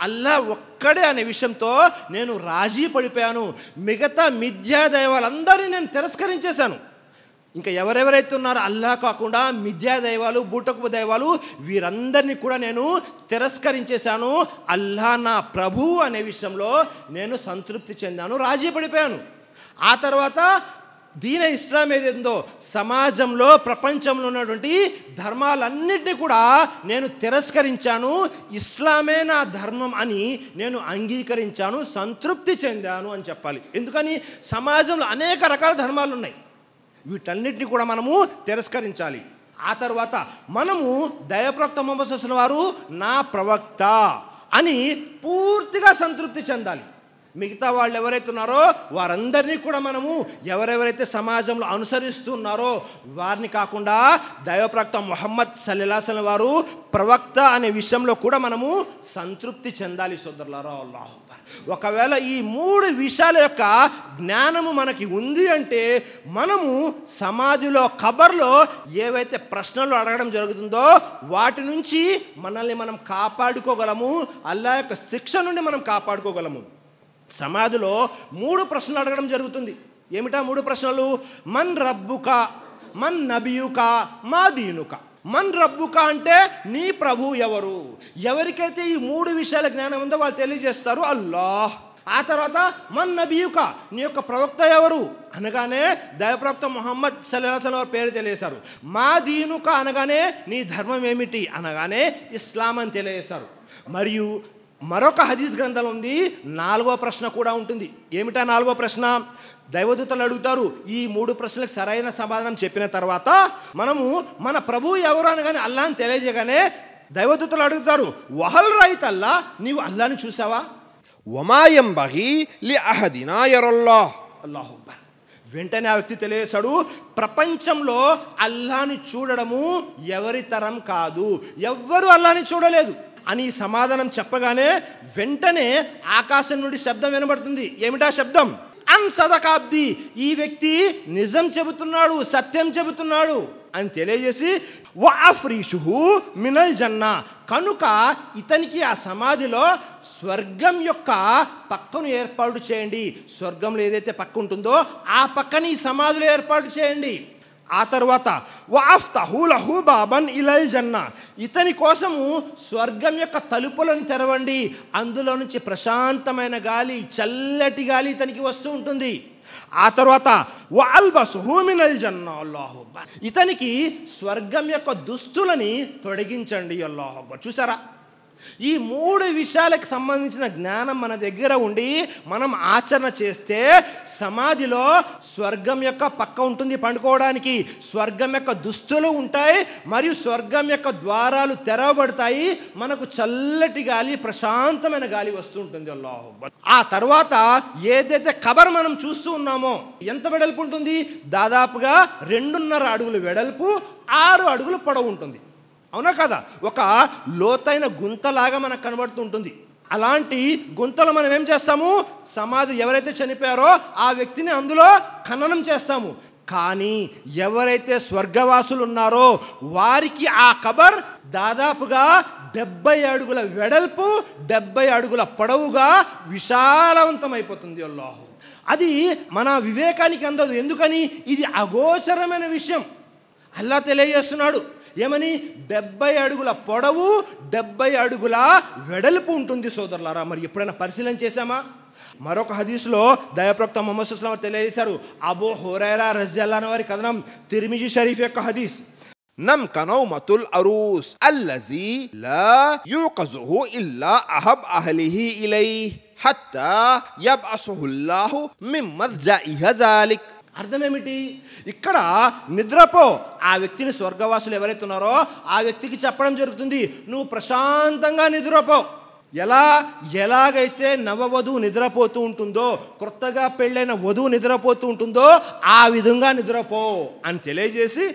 అల్లాహ్ ఒక్కడే అనే విషయంతో నేను రాజీ పడిపోయాను. మిగతా మిథ్యా దైవాలందరినీ నేను తిరస్కరించేశాను. ఇంకా ఎవరెవరైతే ఉన్నారో అల్లాహ్ కాకుండా మిథ్యా దైవాలు, బూటకపు దైవాలు, వీరందరినీ కూడా నేను తిరస్కరించేశాను. అల్లాహ్ నా ప్రభువు అనే విషయంలో నేను సంతృప్తి చెందాను, రాజీ పడిపోయాను. ఆ తర్వాత దీన ఇస్లాం ఏదేందో సమాజంలో ప్రపంచంలో ఉన్నటువంటి ధర్మాలన్నింటినీ కూడా నేను తిరస్కరించాను, ఇస్లామే నా ధర్మం అని నేను అంగీకరించాను, సంతృప్తి చెందాను అని చెప్పాలి. ఎందుకని? సమాజంలో అనేక రకాల ధర్మాలు ఉన్నాయి, వీటన్నిటిని కూడా మనము తిరస్కరించాలి. ఆ తర్వాత మనము దైవప్రవక్త ముహమ్మద్ సల్లల్లాహు అలైహి వసల్లం వారు నా ప్రవక్త అని పూర్తిగా సంతృప్తి చెందాలి. మిగతా వాళ్ళు ఎవరైతే ఉన్నారో వారందరినీ కూడా మనము ఎవరెవరైతే సమాజంలో అనుసరిస్తున్నారో వారిని కాకుండా దైవప్రవక్త ముహమ్మద్ సల్లల్లాహు అలైహి వసల్లం వారు ప్రవక్త అనే విషయంలో కూడా మనము సంతృప్తి చెందాలి సోదరులారా. అల్లాహు అక్బర్. ఒకవేళ ఈ 3 విషయాల యొక్క జ్ఞానము మనకి ఉంది అంటే మనము సమాధిలో కబర్లో ఏవైతే ప్రశ్నలు అడగడం జరుగుతుందో వాటి నుంచి మనల్ని మనం కాపాడుకోగలము, అల్లాహ్ యొక్క శిక్ష నుండి మనం కాపాడుకోగలము. సమాధిలో 3 ప్రశ్నలు అడగడం జరుగుతుంది. ఏమిటా 3 ప్రశ్నలు? మన్ రబ్బుక, మన్ నబియుక, మా దీనుక. మన్ రబ్బుక అంటే నీ ప్రభు ఎవరు. ఎవరికైతే ఈ 3 విషయాల జ్ఞానం ఉందో వాళ్ళు తెలియజేస్తారు అల్లాహ్. ఆ తర్వాత మన్ నబియుక, నీ యొక్క ప్రవక్త ఎవరు అనగానే దైవప్రవక్త ముహమ్మద్ సల్లల్లాహు అలైహి వసల్లం పేరు తెలియజేశారు. మా దీనుక అనగానే నీ ధర్మం ఏమిటి అనగానే ఇస్లాం అని తెలియజేశారు. మరియు మరొక హదీస్ గ్రంథం ఉంది, 4వ ప్రశ్న కూడా ఉంటుంది. ఏమిటా 4వ ప్రశ్న? దైవదూతలు అడుగుతారు. ఈ 3 ప్రశ్నలకు సరైన సమాధానం చెప్పిన తర్వాత మనము మన ప్రభువు ఎవరు అనగానే అల్లాహ్ని తెలియజేయగానే దైవదూతలు అడుగుతారు, వహల్ రైత్ అల్లా, నీవు అల్లాహ్ని చూసావా? వమా యంబగీ లి అహదినా యరల్లాహ్. అల్లాహు అక్బర్. వెంటనే ఆ వ్యక్తి తెలియజేశాడు, ప్రపంచంలో అల్లాహ్ని చూడడము ఎవరి తరం కాదు, ఎవ్వరు అల్లాహ్ని చూడలేదు అని సమాధానం చెప్పగానే వెంటనే ఆకాశం నుండి శబ్దం వినబడుతుంది. ఏమిటా శబ్దం? అన్ సదకాబ్ది, ఈ వ్యక్తి నిజం చెబుతున్నాడు, సత్యం చెబుతున్నాడు అని తెలియజేసి వఅఫ్రీషుహు మినల్ జన్నా, కనుక ఇతనికి ఆ సమాధిలో స్వర్గం యొక్క పక్కను ఏర్పాటు చేయండి. స్వర్గంలో ఏదైతే పక్క ఉంటుందో ఆ పక్కని ఈ సమాధిలో ఏర్పాటు చేయండి. ఆ తర్వాత వఅఫ్తహు లహు బాబన్ ఇలల్ జన్నా, ఇతని కోసము స్వర్గం యొక్క తలుపులను తెరవండి. అందులో నుంచి ప్రశాంతమైన గాలి, చల్లటి గాలి ఇతనికి వస్తూ ఉంటుంది. ఆ తర్వాత వఅల్బసుహు మినల్ జన్నా, అల్లాహు అక్బర్, ఇతనికి స్వర్గం యొక్క దుస్తులని తొడిగించండి. అల్లాహు అక్బర్. చూసారా, ఈ 3 విషయాలకు సంబంధించిన జ్ఞానం మన దగ్గర ఉండి మనం ఆచరణ చేస్తే సమాధిలో స్వర్గం యొక్క పక్క ఉంటుంది పండుకోవడానికి, స్వర్గం యొక్క దుస్తులు ఉంటాయి, మరియు స్వర్గం యొక్క ద్వారాలు తెరవబడతాయి, మనకు చల్లటి గాలి, ప్రశాంతమైన గాలి వస్తూ ఉంటుంది. అల్లాహు అక్బర్. ఆ తర్వాత ఏదైతే ఖబర్ మనం చూస్తూ ఉన్నామో ఎంత వెడల్పు ఉంటుంది? దాదాపుగా 2.5 అడుగులు వెడల్పు, 6 అడుగులు పొడవు ఉంటుంది. అవునా కదా? ఒక లోతైన గుంతలాగా మనకు కనబడుతూ ఉంటుంది. అలాంటి గుంతలో మనం ఏం చేస్తాము? సమాధి ఎవరైతే చనిపోయారో ఆ వ్యక్తిని అందులో ఖననం చేస్తాము. కానీ ఎవరైతే స్వర్గవాసులు ఉన్నారో వారికి ఆ ఖబర్ దాదాపుగా 70 అడుగుల వెడల్పు, 70 అడుగుల పొడవుగా విశాలవంతం అయిపోతుంది. అల్లాహు, అది మన వివేకానికి అందదు. ఎందుకని? ఇది అగోచరమైన విషయం. అల్లాహ్ తెలియజేస్తున్నాడు ఏమని? 70 అడుగుల పొడవు, 70 అడుగుల వెడల్పు ఉంటుంది సోదరులారా. మరి ఎప్పుడైనా పరిశీలన చేశామా? మరొక హదీస్లో దైవప్రవక్త ముహమ్మద్ సల్లల్లాహు అలైహి వసల్లం తెలియజేశారు. అబూ హురైరా రజియల్లాహు అన్హు వారి కథనం, తిర్మిజీ షరీఫ్ యొక్క హదీస్. నమ్ కనౌమతుల్ అరూస్ అల్లజీ లా యూకజుహు ఇల్లా అహబ్ అహ్లిహి ఇలైహి హత్తా యబ్అసుహుల్లాహు మిన్ మజ్జఇహి జాలిక్. అర్థం ఏమిటి? ఇక్కడ నిద్రపో, ఆ వ్యక్తిని స్వర్గవాసులు ఎవరైతే ఉన్నారో ఆ వ్యక్తికి చెప్పడం జరుగుతుంది, నువ్వు ప్రశాంతంగా నిద్రపో. ఎలాగైతే నవవధువు నిద్రపోతూ ఉంటుందో, కొత్తగా పెళ్ళైన వధువు నిద్రపోతూ ఉంటుందో ఆ విధంగా నిద్రపో అని తెలియజేసి,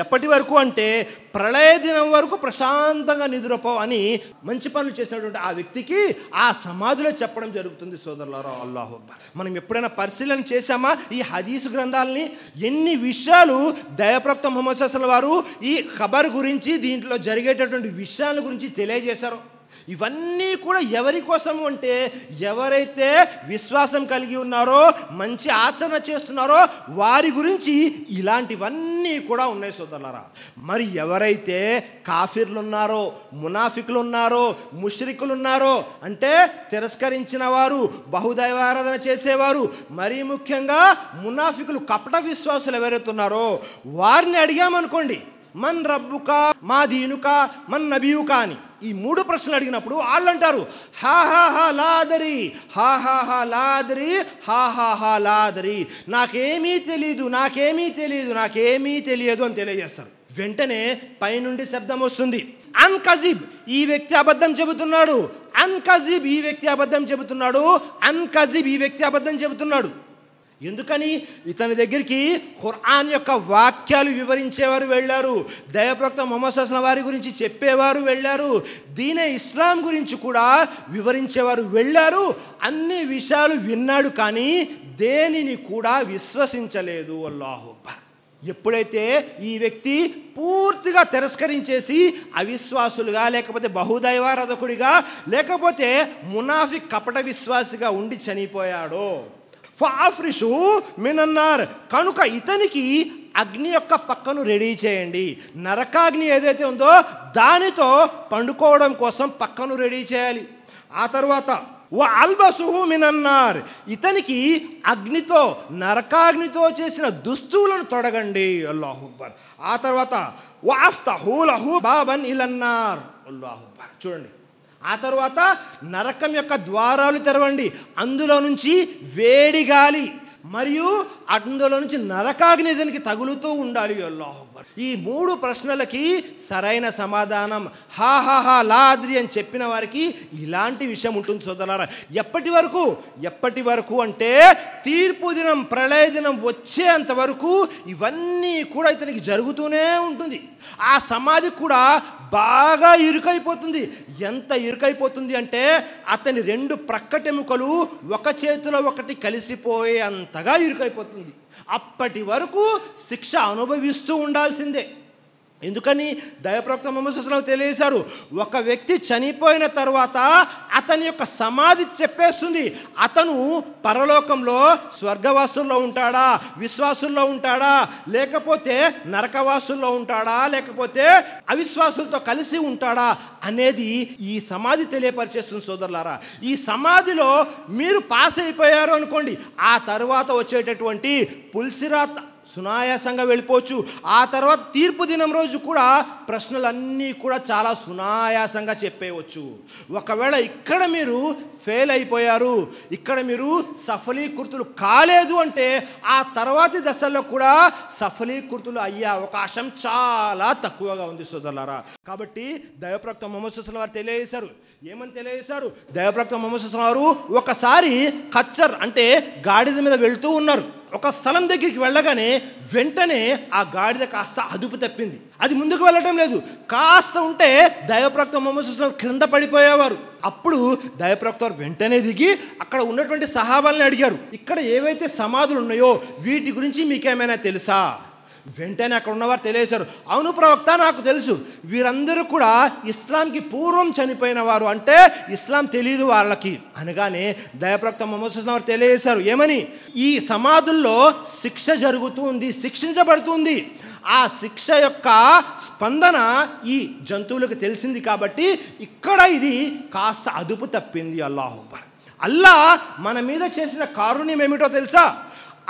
ఎప్పటి వరకు అంటే ప్రళయ దినం వరకు ప్రశాంతంగా నిద్రపో అని మంచి పనులు చేసినటువంటి ఆ వ్యక్తికి ఆ సమాధిలో చెప్పడం జరుగుతుంది. సోదరులారా, అల్లాహు అక్బర్. మనం ఎప్పుడైనా పరిశీలన చేశామా ఈ హదీసు గ్రంథాలని? ఎన్ని విషయాలు దైవప్రవక్త ముహమ్మద్ సల్లల్లాహు అలైహి వసల్లం వారు ఈ ఖబర్ గురించి, దీంట్లో జరిగేటటువంటి విషయాల గురించి తెలియజేశారు. ఇవన్నీ కూడా ఎవరి కోసము అంటే ఎవరైతే విశ్వాసం కలిగి ఉన్నారో, మంచి ఆచరణ చేస్తున్నారో వారి గురించి ఇలాంటివన్నీ కూడా ఉన్నాయి సోదరులారా. మరి ఎవరైతే కాఫిర్లు ఉన్నారో, మునాఫికులు ఉన్నారో, ముష్రికులు ఉన్నారో, అంటే తిరస్కరించిన వారు, బహుదైవారాధన చేసేవారు, మరీ ముఖ్యంగా మునాఫికులు, కపట విశ్వాసులు ఎవరైతే ఉన్నారో వారిని అడిగామనుకోండి, మన్ రబ్బుక, మా దీనుక, మన్ నబియుక అని ఈ 3 ప్రశ్నలు అడిగినప్పుడు వాళ్ళు అంటారు హా హా హా లాదరి, హా హా హా లాదరి, హా హా హా లాదరి, నాకేమీ తెలియదు, నాకేమీ తెలియదు, నాకేమీ తెలియదు అని తెలియజేస్తారు. వెంటనే పైనుండి శబ్దం వస్తుంది, అన్ కజిబ్, ఈ వ్యక్తి అబద్ధం చెబుతున్నాడు, అన్ కజిబ్, ఈ వ్యక్తి అబద్ధం చెబుతున్నాడు, అన్ కజిబ్, ఈ వ్యక్తి అబద్ధం చెబుతున్నాడు. ఎందుకని? ఇతని దగ్గరికి ఖురాన్ యొక్క వాక్యాలు వివరించేవారు వెళ్ళారు, దైవప్రవక్త ముహమ్మద్ సల్లల్లాహు అలైహి వసల్లం వారి గురించి చెప్పేవారు వెళ్ళారు, దీనే ఇస్లాం గురించి కూడా వివరించేవారు వెళ్ళారు. అన్ని విషయాలు విన్నాడు, కానీ దేనిని కూడా విశ్వసించలేదు. అల్లాహు అక్బర్. ఎప్పుడైతే ఈ వ్యక్తి పూర్తిగా తిరస్కరించేసి అవిశ్వాసులుగా, లేకపోతే బహుదైవారాధకుడిగా, లేకపోతే మునాఫిక్ కపట విశ్వాసిగా ఉండి చనిపోయాడో, ఫాఫ్రిషు మినన్నార్, కనుక ఇతనికి అగ్ని యొక్క పక్కను రెడీ చేయండి. నరకాగ్ని ఏదైతే ఉందో దానితో పండుకోవడం కోసం పక్కను రెడీ చేయాలి. ఆ తర్వాత వఅల్బసుహు మినన్నార్, ఇతనికి అగ్నితో, నరకాగ్నితో చేసిన దుస్తువులను తొడగండి. అల్లాహు అక్బర్. ఆ తర్వాత వఅఫ్తహు లహు బాబన్ ఇలన్నార్. అల్లాహు అక్బర్. చూడండి, ఆ తర్వాత నరకం యొక్క ద్వారాలు తెరవండి, అందులో నుంచి వేడి గాలి మరియు అందులో నుంచి నరకాగ్ని ఇతనికి తగులుతూ ఉండాలి. అల్లాహు అక్బర్. అక్బర్. ఈ 3 ప్రశ్నలకి సరైన సమాధానం హా హా హా లా అద్రి అని చెప్పిన వారికి ఇలాంటి విషయం ఉంటుంది సోదరులారా. ఎప్పటి వరకు అంటే తీర్పు దినం, ప్రళయ దినం వచ్చేంత వరకు ఇవన్నీ కూడా ఇతనికి జరుగుతూనే ఉంటుంది. ఆ సమాధి కూడా బాగా ఇరుకైపోతుంది. ఎంత ఇరుకైపోతుంది అంటే అతని 2 ప్రక్కటెముకలు ఒక చేతిలో ఒకటి కలిసిపోయే అంతగా ఇరుకైపోతుంది. అప్పటి వరకు శిక్ష అనుభవిస్తూ ఉండాల్సిందే. ఎందుకని దైవప్రవక్త ముహమ్మద్ సల్లల్లాహు అలైహి వసల్లం తెలియజేశారు, ఒక వ్యక్తి చనిపోయిన తర్వాత అతని యొక్క సమాధి చెప్పేస్తుంది అతను పరలోకంలో స్వర్గవాసుల్లో ఉంటాడా, విశ్వాసుల్లో ఉంటాడా, లేకపోతే నరకవాసుల్లో ఉంటాడా, లేకపోతే అవిశ్వాసులతో కలిసి ఉంటాడా అనేది ఈ సమాధి తెలియపరిచేస్తుంది సోదరులారా. ఈ సమాధిలో మీరు పాస్ అయిపోయారు అనుకోండి, ఆ తర్వాత వచ్చేటటువంటి పుల్సిరాత్ సునాయాసంగా వెళ్ళిపోవచ్చు. ఆ తర్వాత తీర్పు దినం రోజు కూడా ప్రశ్నలన్నీ కూడా చాలా సునాయాసంగా చెప్పేయవచ్చు. ఒకవేళ ఇక్కడ మీరు ఫెయిల్ అయిపోయారు, ఇక్కడ మీరు సఫలీకృతులు కాలేదు అంటే ఆ తర్వాతి దశల్లో కూడా సఫలీకృతులు అయ్యే అవకాశం చాలా తక్కువగా ఉంది సోదరులారా. కాబట్టి దైవప్రవక్త ముహమ్మద్ సల్లల్లాహు అలైహి వసల్లం తెలియజేశారు. ఏమని తెలియజేశారు? దైవప్రవక్త ముహమ్మద్ సల్లల్లాహు అలైహి వసల్లం ఒకసారి ఖచ్చర్ అంటే గాడిద మీద వెళ్తూ ఉన్నారు. ఒక స్థలం దగ్గరికి వెళ్ళగానే వెంటనే ఆ గాడిద కాస్త అదుపు తప్పింది. అది ముందుకు వెళ్ళటం లేదు. కాస్త ఉంటే దైవప్రవక్త ముహమ్మద్ సల్లల్లాహు అలైహి వసల్లం క్రింద పడిపోయేవారు. అప్పుడు దైవప్రవక్త వెంటనే దిగి అక్కడ ఉన్నటువంటి సహాబాలని అడిగారు, ఇక్కడ ఏవైతే సమాధులు ఉన్నాయో వీటి గురించి మీకేమైనా తెలుసా? వెంటనే అక్కడ ఉన్నవారు తెలియజేశారు, అవును ప్రవక్త, నాకు తెలుసు. వీరందరూ కూడా ఇస్లాంకి పూర్వం చనిపోయిన వారు, అంటే ఇస్లాం తెలియదు వాళ్ళకి అనగానే దైవప్రవక్త ముహమ్మద్ సల్లల్లాహు అలైహి వసల్లం తెలియజేశారు, ఏమని? ఈ సమాధుల్లో శిక్ష జరుగుతుంది, శిక్షించబడుతుంది. ఆ శిక్ష యొక్క స్పందన ఈ జంతువులకు తెలిసింది కాబట్టి ఇక్కడ ఇది కాస్త అదుపు తప్పింది. అల్లాహు అక్బర్. అల్లా మన మీద చేసిన కారుణ్యం ఏమిటో తెలుసా?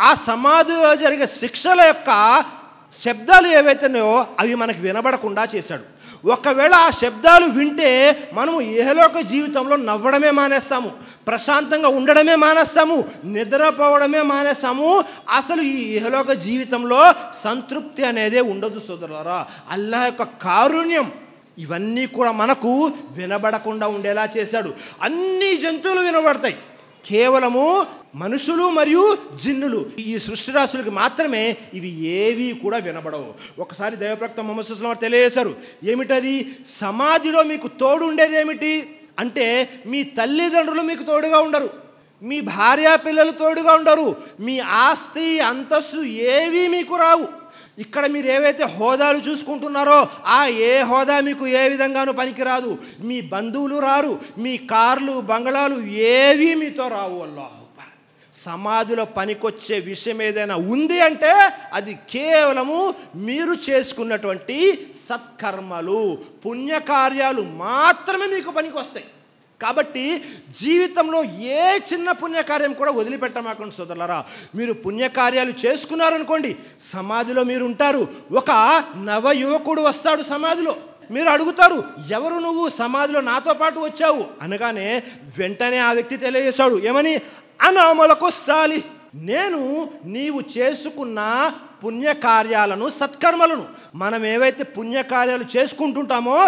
ఆ సమాధిలో జరిగే శిక్షల యొక్క శబ్దాలు ఏవైతేనో అవి మనకు వినబడకుండా చేశాడు. ఒకవేళ ఆ శబ్దాలు వింటే మనము ఇహలోక జీవితంలో నవ్వడమే మానేస్తాము, ప్రశాంతంగా ఉండడమే మానేస్తాము, నిద్రపోవడమే మానేస్తాము. అసలు ఈ ఇహలోక జీవితంలో సంతృప్తి అనేదే ఉండదు సోదరులారా. అల్లాహ్ యొక్క కారుణ్యం ఇవన్నీ కూడా మనకు వినబడకుండా ఉండేలా చేశాడు. అన్ని జంతువులు వినబడతాయి, కేవలము మనుషులు మరియు జిన్నులు, ఈ సృష్టి రాశులకు మాత్రమే ఇవి ఏవి కూడా వినబడవు. ఒకసారి దైవప్రవక్త ముహమ్మద్ సల్లల్లాహు అలైహి వసల్లం తెలియజేశారు, ఏమిటది? సమాధిలో మీకు తోడు ఉండేది ఏమిటి అంటే మీ తల్లిదండ్రులు మీకు తోడుగా ఉండరు, మీ భార్యా పిల్లలు తోడుగా ఉండరు, మీ ఆస్తి అంతస్తు ఏవి మీకు రావు. ఇక్కడ మీరు ఏవైతే హోదాలు చూసుకుంటున్నారో ఆ ఏ హోదా మీకు ఏ విధంగానూ పనికిరాదు. మీ బంధువులు రారు, మీ కార్లు బంగళాలు ఏవి మీతో రావు. అల్లాహు అక్బర్. సమాధిలో పనికొచ్చే విషయం ఏదైనా ఉంది అంటే అది కేవలము మీరు చేసుకున్నటువంటి సత్కర్మలు, పుణ్యకార్యాలు మాత్రమే మీకు పనికొస్తాయి. కాబట్టి జీవితంలో ఏ చిన్న పుణ్యకార్యం కూడా వదిలిపెట్టమాకండి సోదరులారా. మీరు పుణ్యకార్యాలు చేసుకున్నారనుకోండి, సమాధిలో మీరు ఉంటారు. ఒక నవ యువకుడు వస్తాడు సమాధిలో, మీరు అడుగుతారు, ఎవరు నువ్వు సమాధిలో నాతో పాటు వచ్చావు అనగానే వెంటనే ఆ వ్యక్తి తెలియజేశాడు, ఏమని? అనామలకు సాలి, నేను నీవు చేసుకున్న పుణ్యకార్యాలను, సత్కర్మలను, మనం ఏవైతే పుణ్యకార్యాలు చేసుకుంటుంటామో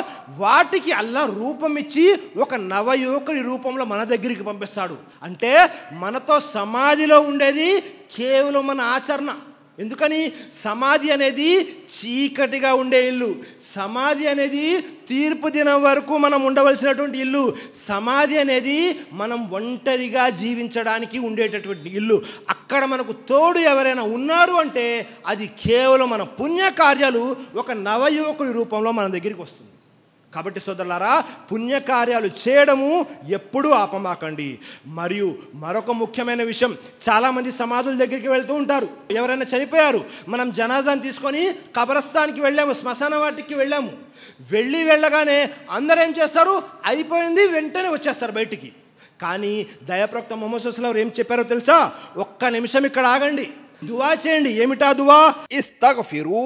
వాటికి అల్లా రూపం ఇచ్చి ఒక నవయువకుడి రూపంలో మన దగ్గరికి పంపిస్తాడు. అంటే మనతో సమాధిలో ఉండేది కేవలం మన ఆచరణ. ఎందుకని? సమాధి అనేది చీకటిగా ఉండే ఇల్లు, సమాధి అనేది తీర్పు దినం వరకు మనం ఉండవలసినటువంటి ఇల్లు, సమాధి అనేది మనం ఒంటరిగా జీవించడానికి ఉండేటటువంటి ఇల్లు. అక్కడ మనకు తోడు ఎవరైనా ఉన్నారు అంటే అది కేవలం మన పుణ్యకార్యాలు ఒక నవయువకుడి రూపంలో మన దగ్గరికి వస్తుంది. కాబట్టి సోదరులారా, పుణ్యకార్యాలు చేయడము ఎప్పుడూ ఆపమాకండి. మరియు మరొక ముఖ్యమైన విషయం, చాలామంది సమాధుల దగ్గరికి వెళ్తూ ఉంటారు. ఎవరైనా చనిపోయారు, మనం జనాజాను తీసుకొని కబరస్థానికి వెళ్ళాము, శ్మశాన వాటికి వెళ్ళాము. వెళ్ళగానే అందరూ ఏం చేస్తారు? అయిపోయింది, వెంటనే వచ్చేస్తారు బయటికి. కానీ దైవప్రవక్త ముహమ్మద్ సల్లల్లాహు అలైహి వసల్లం ఏం చెప్పారో తెలుసా? ఒక్క నిమిషం ఇక్కడ ఆగండి, దువా చేయండి. ఏమిటా దువా? ఇస్తగ్ఫిరు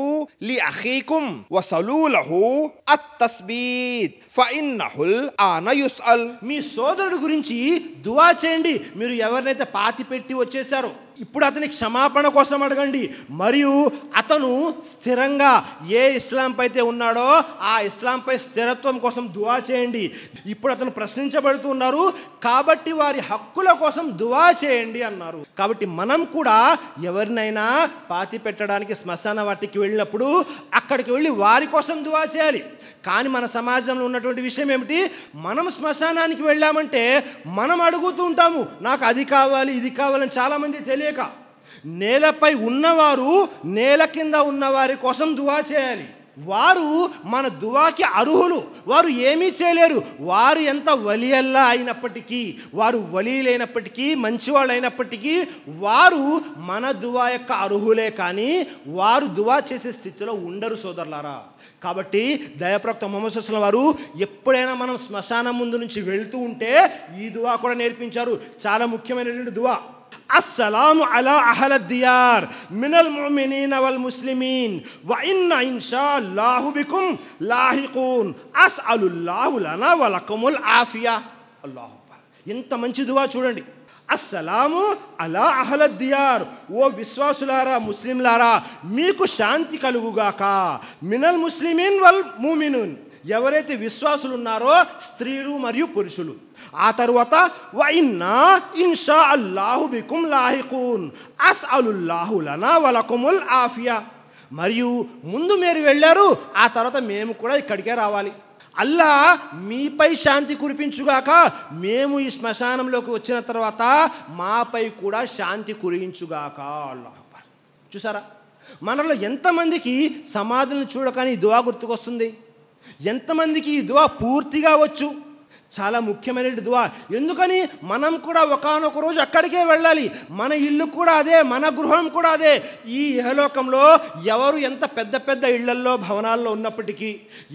లి అఖీకుం వసలు లహు అత్తస్బీత్ ఫఇన్నహుల్ ఆన యుస్అల్. మీ సోదరుడు గురించి దువా చేయండి. మీరు ఎవరినైతే పాతి పెట్టి వచ్చేసారో, ఇప్పుడు అతనికి క్షమాపణ కోసం అడగండి. మరియు అతను స్థిరంగా ఏ ఇస్లాంపై అయితే ఉన్నాడో ఆ ఇస్లాంపై స్థిరత్వం కోసం దువా చేయండి. ఇప్పుడు అతను ప్రశ్నించబడుతూ ఉన్నారు కాబట్టి వారి హక్కుల కోసం దువా చేయండి అన్నారు. కాబట్టి మనం కూడా ఎవరినైనా పాతి పెట్టడానికి శ్మశాన వాటికి వెళ్ళినప్పుడు అక్కడికి వెళ్ళి వారి కోసం దువా చేయాలి. కానీ మన సమాజంలో ఉన్నటువంటి విషయం ఏమిటి, మనం శ్మశానానికి వెళ్ళామంటే మనం అడుగుతూ ఉంటాము నాకు అది కావాలి ఇది కావాలని. చాలామంది తెలియక నేలపై ఉన్నవారు నేల కింద ఉన్నవారి కోసం దువా చేయాలి. వారు మన దువాకి అర్హులు, వారు ఏమీ చేయలేరు. వారు ఎంత వలియల్లా అయినప్పటికీ, వారు వలీలైనప్పటికీ, మంచివాళ్ళు అయినప్పటికీ వారు మన దువా యొక్క అర్హులే, కానీ వారు దువా చేసే స్థితిలో ఉండరు సోదరులారా. కాబట్టి దయాప్రవక్త ముహమ్మద్ సల్లల్లాహు అలైహి వసల్లం వారు ఎప్పుడైనా మనం శ్మశానం ముందు నుంచి వెళ్తూ ఉంటే ఈ దువా కూడా నేర్పించారు. చాలా ముఖ్యమైనటువంటి దువా. అస్సలాము అలా అహ్లద్ దియార్ మినల్ ముమినీన వల్ ముస్లిమీన్ వ ఇన్నా ఇన్షాఅల్లాహు బికుమ్ లాహికూన్ అస్అలుల్లాహు లనా వ లకుముల్ ఆఫియా. అల్లాహు అక్బర్. ఎంత మంచి దువా చూడండి. అస్సలాము అలా అహ్లద్ దియార్, ఓ విశ్వాసులారా, ముస్లింలారా, మీకు శాంతి కలుగుగాక. మినల్ ముస్లిమీన్ వల్ ముమినూన్, ఎవరైతే విశ్వాసులు ఉన్నారో స్త్రీలు మరియు పురుషులు. ఆ తరువాత వ ఇన్నా ఇన్షాఅల్లాహు బికుమ్ లాహికూన్ అస్అలుల్లాహు లనా వ లకుముల్ ఆఫియా. మరియు ముందు మీరు వెళ్ళారు, ఆ తర్వాత మేము కూడా ఇక్కడికే రావాలి. అల్లా మీపై శాంతి కురిపించుగాక, మేము ఈ శ్మశానంలోకి వచ్చిన తర్వాత మాపై కూడా శాంతి కురియించుగాక. అల్లాహ్ అక్బర్. చూసారా, మనలో ఎంతమందికి సమాధులను చూడగానే ఈ దువా గుర్తుకొస్తుంది? ఎంతమందికి ఈ దువా పూర్తిగా వచ్చు? చాలా ముఖ్యమైన దువా. ఎందుకని మనం కూడా ఒకానొక రోజు అక్కడికే వెళ్ళాలి. మన ఇల్లు కూడా అదే, మన గృహం కూడా అదే. ఈ ఇహలోకంలో ఎవరు ఎంత పెద్ద పెద్ద ఇళ్లల్లో భవనాల్లో ఉన్నప్పటికీ,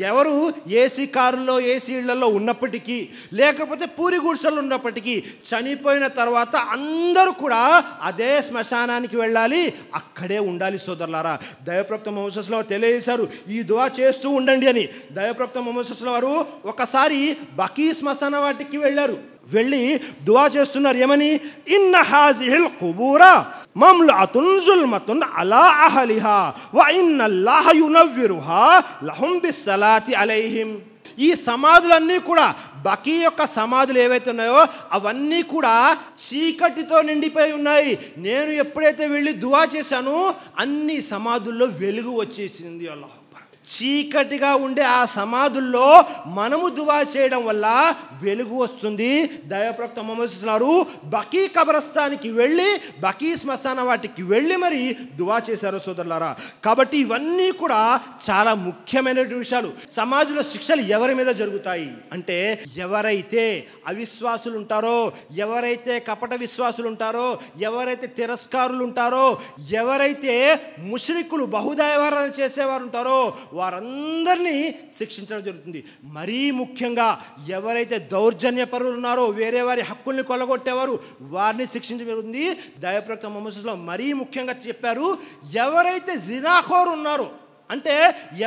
ఎవరు ఏసీ కారుల్లో ఏసీ ఇళ్లలో ఉన్నప్పటికీ, లేకపోతే పూరి గుడిసెలు ఉన్నప్పటికీ, చనిపోయిన తర్వాత అందరూ కూడా అదే శ్మశానానికి వెళ్ళాలి, అక్కడే ఉండాలి సోదరులారా. దైవప్రవక్త ముహమ్మద్ సల్లల్లాహు అలైహి వసల్లం తెలియజేశారు ఈ దువా చేస్తూ ఉండండి అని. దైవప్రవక్త ముహమ్మద్ సల్లల్లాహు అలైహి వసల్లం వారు ఒకసారి బకీ శ్మశాన వాటికి వెళ్ళారు. వెళ్ళి దువా చేస్తున్నారు. ఏమని? ఇన్న హాజిహిల్ కుబూరా మమ్లఅతున్ జుల్మతున్ అలా అహలిహా వ ఇన్నల్లాహ యునవ్విరుహా లహుం బిస్సలాతి అలైహిం. ఈ సమాధులన్నీ కూడా, బకీ యొక్క సమాధులు ఏవైతే ఉన్నాయో అవన్నీ కూడా చీకటితో నిండిపోయి ఉన్నాయి. నేను ఎప్పుడైతే వెళ్ళి దువా చేశానో అన్ని సమాధుల్లో వెలుగు వచ్చేసింది. అల్లాహ్ చీకటిగా ఉండే ఆ సమాధుల్లో మనము దువా చేయడం వల్ల వెలుగు వస్తుంది. దైవప్రవక్త ముహమ్మద్ సల్లల్లాహు అలైహి వసల్లం బకీ కబరస్థానికి వెళ్ళి, బకీ శ్మశాన వాటికి వెళ్ళి మరి దువా చేశారు సోదరులారా. కాబట్టి ఇవన్నీ కూడా చాలా ముఖ్యమైన విషయాలు. సమాజంలో శిక్షలు ఎవరి మీద జరుగుతాయి అంటే, ఎవరైతే అవిశ్వాసులు ఉంటారో, ఎవరైతే కపట విశ్వాసులు ఉంటారో, ఎవరైతే తిరస్కారులు ఉంటారో, ఎవరైతే ముష్రికులు బహుదైవారాధన చేసేవారు ఉంటారో వారందరినీ శిక్షించడం జరుగుతుంది. మరీ ముఖ్యంగా ఎవరైతే దౌర్జన్యపరులు ఉన్నారో, వేరే వారి హక్కుల్ని కొల్లగొట్టేవారు, వారిని శిక్షించడం జరుగుతుంది. దైవప్రవక్త ముహమ్మద్ సల్లల్లాహు అలైహి వసల్లం మరీ ముఖ్యంగా చెప్పారు, ఎవరైతే జినాఖోర్ ఉన్నారో, అంటే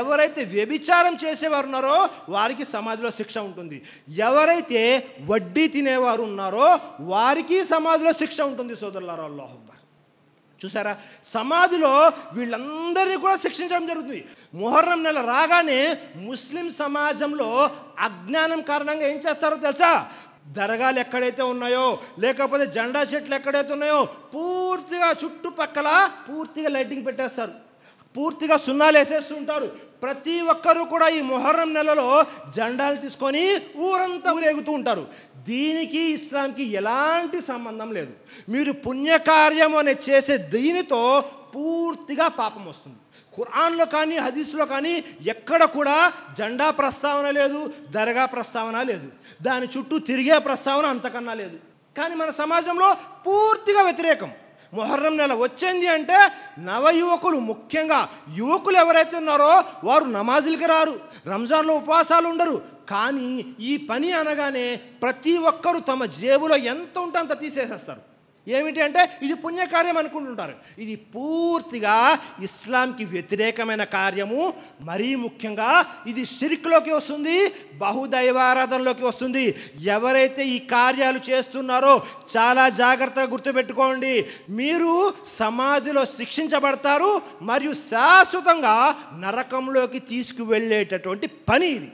ఎవరైతే వ్యభిచారం చేసేవారు ఉన్నారో వారికి సమాధిలో శిక్ష ఉంటుంది. ఎవరైతే వడ్డీ తినేవారు ఉన్నారో వారికి సమాధిలో శిక్ష ఉంటుంది సోదరులారా. అల్లాహు అక్బర్. చూసారా, సమాధిలో వీళ్ళందరినీ కూడా శిక్షించడం జరుగుతుంది. ముహర్రం నెల రాగానే ముస్లిం సమాజంలో అజ్ఞానం కారణంగా ఏం చేస్తారో తెలుసా? దర్గాలు ఎక్కడైతే ఉన్నాయో, లేకపోతే జెండా చెట్లు ఎక్కడైతే ఉన్నాయో పూర్తిగా చుట్టుపక్కల పూర్తిగా లైటింగ్ పెట్టేస్తారు, పూర్తిగా సున్నాలు వేసేస్తుంటారు. ప్రతి ఒక్కరూ కూడా ఈ ముహర్రం నెలలో జెండాలు తీసుకొని ఊరంతా ఊరేగుతూ ఉంటారు. దీనికి ఇస్లాంకి ఎలాంటి సంబంధం లేదు. మీరు పుణ్యకార్యం అనే చేసే దీనితో పూర్తిగా పాపం వస్తుంది. ఖురాన్లో కానీ హదీస్లో కానీ ఎక్కడ కూడా జెండా ప్రస్తావన లేదు, దర్గా ప్రస్తావన లేదు, దాని చుట్టూ తిరిగే ప్రస్తావన అంతకన్నా లేదు. కానీ మన సమాజంలో పూర్తిగా వ్యతిరేకం. ముహర్రం నెల వచ్చింది అంటే నవయువకులు, ముఖ్యంగా యువకులు ఎవరైతే ఉన్నారో వారు నమాజులకి రారు, రంజాన్లో ఉపవాసాలు ఉండరు. కానీ ఈ పని అనగానే ప్రతి ఒక్కరూ తమ జేబులో ఎంత ఉంటే అంత తీసేసేస్తారు. ఏమిటి అంటే ఇది పుణ్యకార్యం అనుకుంటుంటారు. ఇది పూర్తిగా ఇస్లాంకి వ్యతిరేకమైన కార్యము. మరీ ముఖ్యంగా ఇది షిర్క్లోకి వస్తుంది, బహుదైవారాధనలోకి వస్తుంది. ఎవరైతే ఈ కార్యాలు చేస్తున్నారో చాలా జాగ్రత్తగా గుర్తుపెట్టుకోండి, మీరు సమాధిలో శిక్షించబడతారు మరియు శాశ్వతంగా నరకంలోకి తీసుకువెళ్ళేటటువంటి పని ఇది.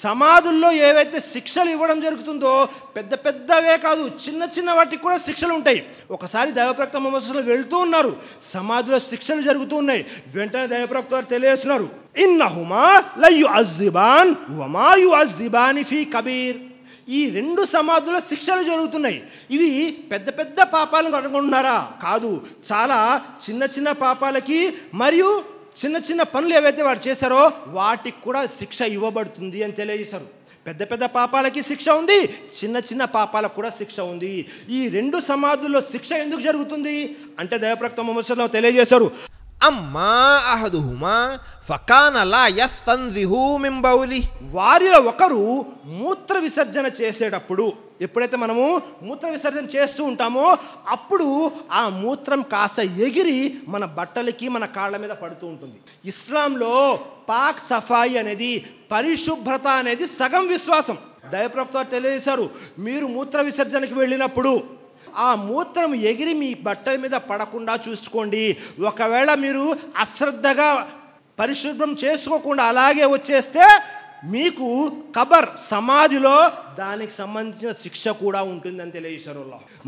సమాధుల్లో ఏవైతే శిక్షలు ఇవ్వడం జరుగుతుందో పెద్ద పెద్దవే కాదు, చిన్న చిన్న వాటికి కూడా శిక్షలు ఉంటాయి. ఒకసారి దైవప్రవక్త ముహమ్మద్ సల్లల్లాహు అలైహి వసల్లం వెళ్తూ ఉన్నారు, సమాధిలో శిక్షలు జరుగుతూ ఉన్నాయి. వెంటనే దైవప్రవక్త వారు తెలియజేస్తున్నారు, ఇన్నహుమా లయుఅజ్జిబాన్ వమా యుఅజ్జిబాని ఫీ కబీర్. ఈ రెండు సమాధుల్లో శిక్షలు జరుగుతున్నాయి. ఇవి పెద్ద పెద్ద పాపాలను అనుకుంటున్నారా? కాదు, చాలా చిన్న చిన్న పాపాలకి మరియు చిన్న చిన్న పనులు ఏవైతే వారు చేశారో వాటికి కూడా శిక్ష ఇవ్వబడుతుంది అని తెలియజేశారు. పెద్ద పెద్ద పాపాలకి శిక్ష ఉంది, చిన్న చిన్న పాపాలకు కూడా శిక్ష ఉంది. ఈ రెండు సమాధుల్లో శిక్ష ఎందుకు జరుగుతుంది అంటే దైవప్రవక్త ముహమ్మద్ సల్లల్లాహు అలైహి వసల్లం తెలియజేశారు, అమ్మా అహదుహుమా ఫకాన లా యస్తన్జిహు మిన్ బౌలి. వారిలో ఒకరు మూత్ర విసర్జన చేసేటప్పుడు, ఎప్పుడైతే మనము మూత్ర విసర్జన చేస్తూ ఉంటామో అప్పుడు ఆ మూత్రం కాస్త ఎగిరి మన బట్టలకి మన కాళ్ళ మీద పడుతూ ఉంటుంది. ఇస్లాంలో పాక్ సఫాయి అనేది, పరిశుభ్రత అనేది సగం విశ్వాసం. దైవప్రవక్త తెలియజేశారు, మీరు మూత్ర విసర్జనకి వెళ్ళినప్పుడు ఆ మూత్రం ఎగిరి మీ బట్టల మీద పడకుండా చూసుకోండి. ఒకవేళ మీరు అశ్రద్ధగా పరిశుభ్రం చేసుకోకుండా అలాగే వచ్చేస్తే మీకు కబర్ సమాధిలో దానికి సంబంధించిన శిక్ష కూడా ఉంటుందని తెలియజేశారు.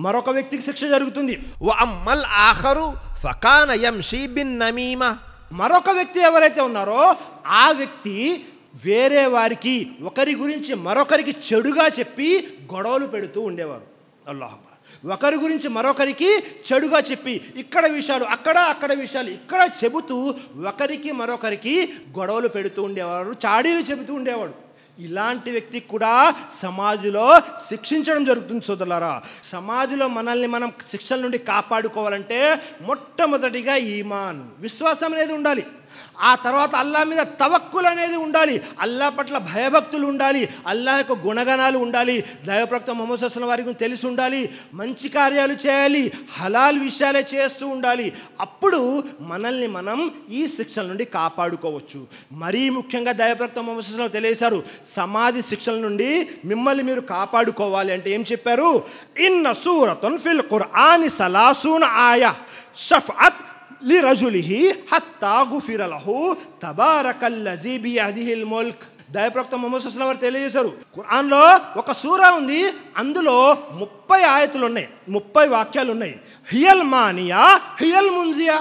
మరొక వ్యక్తికి శిక్ష జరుగుతుంది. వ అమ్మల్ ఆఖరు ఫకాన యంషీ బిన్ నమీమా. మరొక వ్యక్తి ఎవరైతే ఉన్నారో ఆ వ్యక్తి వేరే వారికి, ఒకరి గురించి మరొకరికి చెడుగా చెప్పి గొడవలు పెడుతూ ఉండేవారు. అల్లాహ్ అక్బర్. ఒకరి గురించి మరొకరికి చెడుగా చెప్పి ఇక్కడ విషయాలు అక్కడ విషయాలు ఇక్కడ చెబుతూ ఒకరికి మరొకరికి గొడవలు పెడుతూ ఉండేవారు, చాడీలు చెబుతూ ఉండేవాడు. ఇలాంటి వ్యక్తికి కూడా సమాధిలో శిక్షించడం జరుగుతుంది. సోదరులారా, సమాధిలో మనల్ని మనం శిక్షల నుండి కాపాడుకోవాలంటే మొట్టమొదటిగా ఈమాన్, విశ్వాసం అనేది ఉండాలి. ఆ తర్వాత అల్లాహ్ మీద తవక్కుల్ అనేది ఉండాలి, అల్లాహ్ పట్ల భయభక్తులు ఉండాలి, అల్లాహ్ యొక్క గుణగణాలు ఉండాలి, దైవప్రవక్త ముహమ్మద్ సల్లల్లాహు అలైహి వసల్లం వారికి తెలిసి ఉండాలి, మంచి కార్యాలు చేయాలి, హలాల్ విషయాలే చేస్తూ ఉండాలి. అప్పుడు మనల్ని మనం ఈ శిక్షల నుండి కాపాడుకోవచ్చు. మరీ ముఖ్యంగా దైవప్రవక్త ముహమ్మద్ సల్లల్లాహు అలైహి వసల్లం తెలియజేశారు, సమాధి శిక్షల నుండి మిమ్మల్ని మీరు కాపాడుకోవాలి అంటే ఏం చెప్పారు? ఇన్న సూరతున్ ఫిల్ ఖుర్ఆని సలాసూన ఆయా షఫఅత్ లిరజులిహి హత్తా గుఫిర లహు తబారకల్లజీ బియదిహిల్ ముల్క్. దైవప్రవక్త ముహమ్మద్ సల్లల్లాహు అలైహి వసల్లం తెలియజేశారు, ఖురాన్లో ఒక సూరా ఉంది, అందులో 30 ఆయతులు ఉన్నాయి, 30 వాక్యాలు ఉన్నాయి. హియల్ మానియా హియల్ మున్జియా.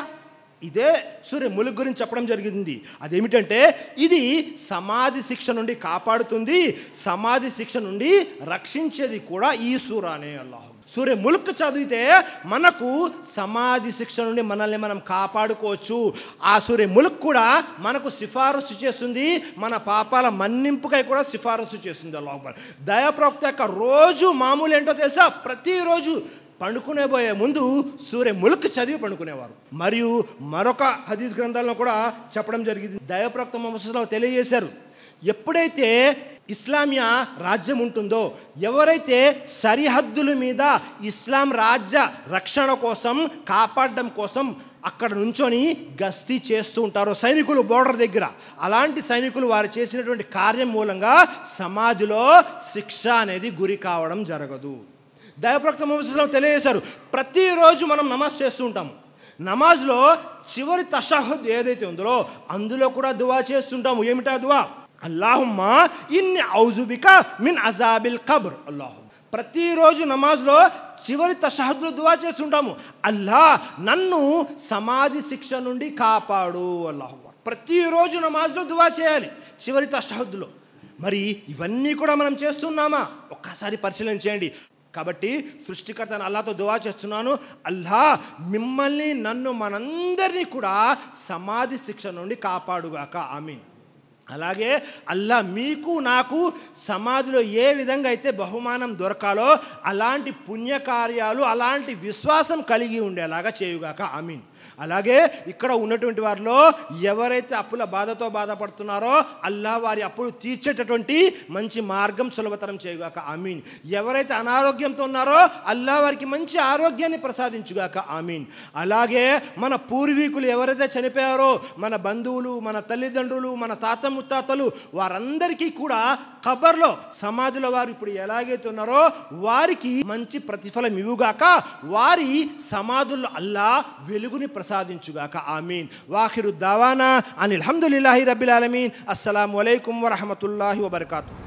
ఇదే సూర్య ములుక్ గురించి చెప్పడం జరిగింది. అదేమిటంటే ఇది సమాధి శిక్ష నుండి కాపాడుతుంది, సమాధి శిక్ష నుండి రక్షించేది కూడా ఈ సూరానే. అల్లాహ్ సూర్య ములుక్ చదివితే మనకు సమాధి శిక్ష నుండి మనల్ని మనం కాపాడుకోవచ్చు. ఆ సూర్య ములుక్ కూడా మనకు సిఫారసు చేస్తుంది, మన పాపాల మన్నింపుకై కూడా సిఫారసు చేస్తుంది. అల్లాహ్ అక్బర్. దైవప్రవక్త యొక్క రోజు మామూలు ఏంటో తెలుసా? ప్రతిరోజు పండుకునేబోయే ముందు సూర్య ములుక్ చదివి పండుకునేవారు. మరియు మరొక హదీస్ గ్రంథాలను కూడా చెప్పడం జరిగింది. దైవప్రవక్త ముహమ్మద్ సల్లల్లాహు అలైహి వసల్లం తెలియజేశారు, ఎప్పుడైతే ఇస్లామియా రాజ్యం ఉంటుందో, ఎవరైతే సరిహద్దుల మీద ఇస్లాం రాజ్య రక్షణ కోసం, కాపాడడం కోసం అక్కడ నుంచొని గస్తీ చేస్తూ ఉంటారో సైనికులు బోర్డర్ దగ్గర, అలాంటి సైనికులు వారు చేసినటువంటి కార్యం మూలంగా సమాధిలో శిక్ష అనేది గురి కావడం జరగదు. దైవప్రవక్త ముహమ్మద్ సల్లల్లాహు అలైహి వసల్లం తెలియజేశారు, ప్రతిరోజు మనం నమాజ్ చేస్తూ ఉంటాము, నమాజ్లో చివరి తషహుద్ ఏదైతే ఉందో అందులో కూడా దువా చేస్తుంటాము. ఏమిటా దువా? అల్లాహుమ్మా ఇన్ని ఔజుబిక మిన్ అజాబిల్ కబ్ర్. అల్లాహు ప్రతిరోజు నమాజ్లో చివరి తషహుద్లో దువా చేస్తుంటాము, అల్లాహ్ నన్ను సమాధి శిక్ష నుండి కాపాడు. అల్లాహు ప్రతిరోజు నమాజ్లో దువా చేయాలి చివరి తషహుద్లో. మరి ఇవన్నీ కూడా మనం చేస్తున్నామా? ఒక్కసారి పరిశీలన చేయండి. కాబట్టి సృష్టికర్త అల్లాహ్తో దువా చేస్తున్నాను, అల్లాహ్ మిమ్మల్ని నన్ను మనందరినీ కూడా సమాధి శిక్ష నుండి కాపాడుగాక, ఆమీన్. అలాగే అల్లా మీకు నాకు సమాధిలో ఏ విధంగా అయితే బహుమానం దొరకాలో అలాంటి పుణ్యకార్యాలు అలాంటి విశ్వాసం కలిగి ఉండేలాగా చేయుగాక ఆమీన్. అలాగే ఇక్కడ ఉన్నటువంటి వారిలో ఎవరైతే అప్పుల బాధతో బాధపడుతున్నారో అల్లా వారి అప్పులు తీర్చేటటువంటి మంచి మార్గం సులభతరం చేయుగాక ఆమీన్. ఎవరైతే అనారోగ్యంతో ఉన్నారో అల్లా వారికి మంచి ఆరోగ్యాన్ని ప్రసాదించుగాక ఆమీన్. అలాగే మన పూర్వీకులు ఎవరైతే చనిపోయారో మన బంధువులు మన తల్లిదండ్రులు మన తాత ముత్తాతలు వారందరికీ కూడా ఖబర్లో సమాధిలో వారు ఇప్పుడు ఎలాగైతే ఉన్నారో వారికి మంచి ప్రతిఫలం ఇవ్వుగాక, వారి సమాధుల్లో అల్లా వెలుగుని ప్రసాదించుగాక ఆమీన్. వాఖిరు దావానా అనిల్ హమ్దులిల్లాహి రబ్బిల్ ఆలమీన్. అస్సలాము అలైకుం వరహమతుల్లాహి వబర్కాతుహు.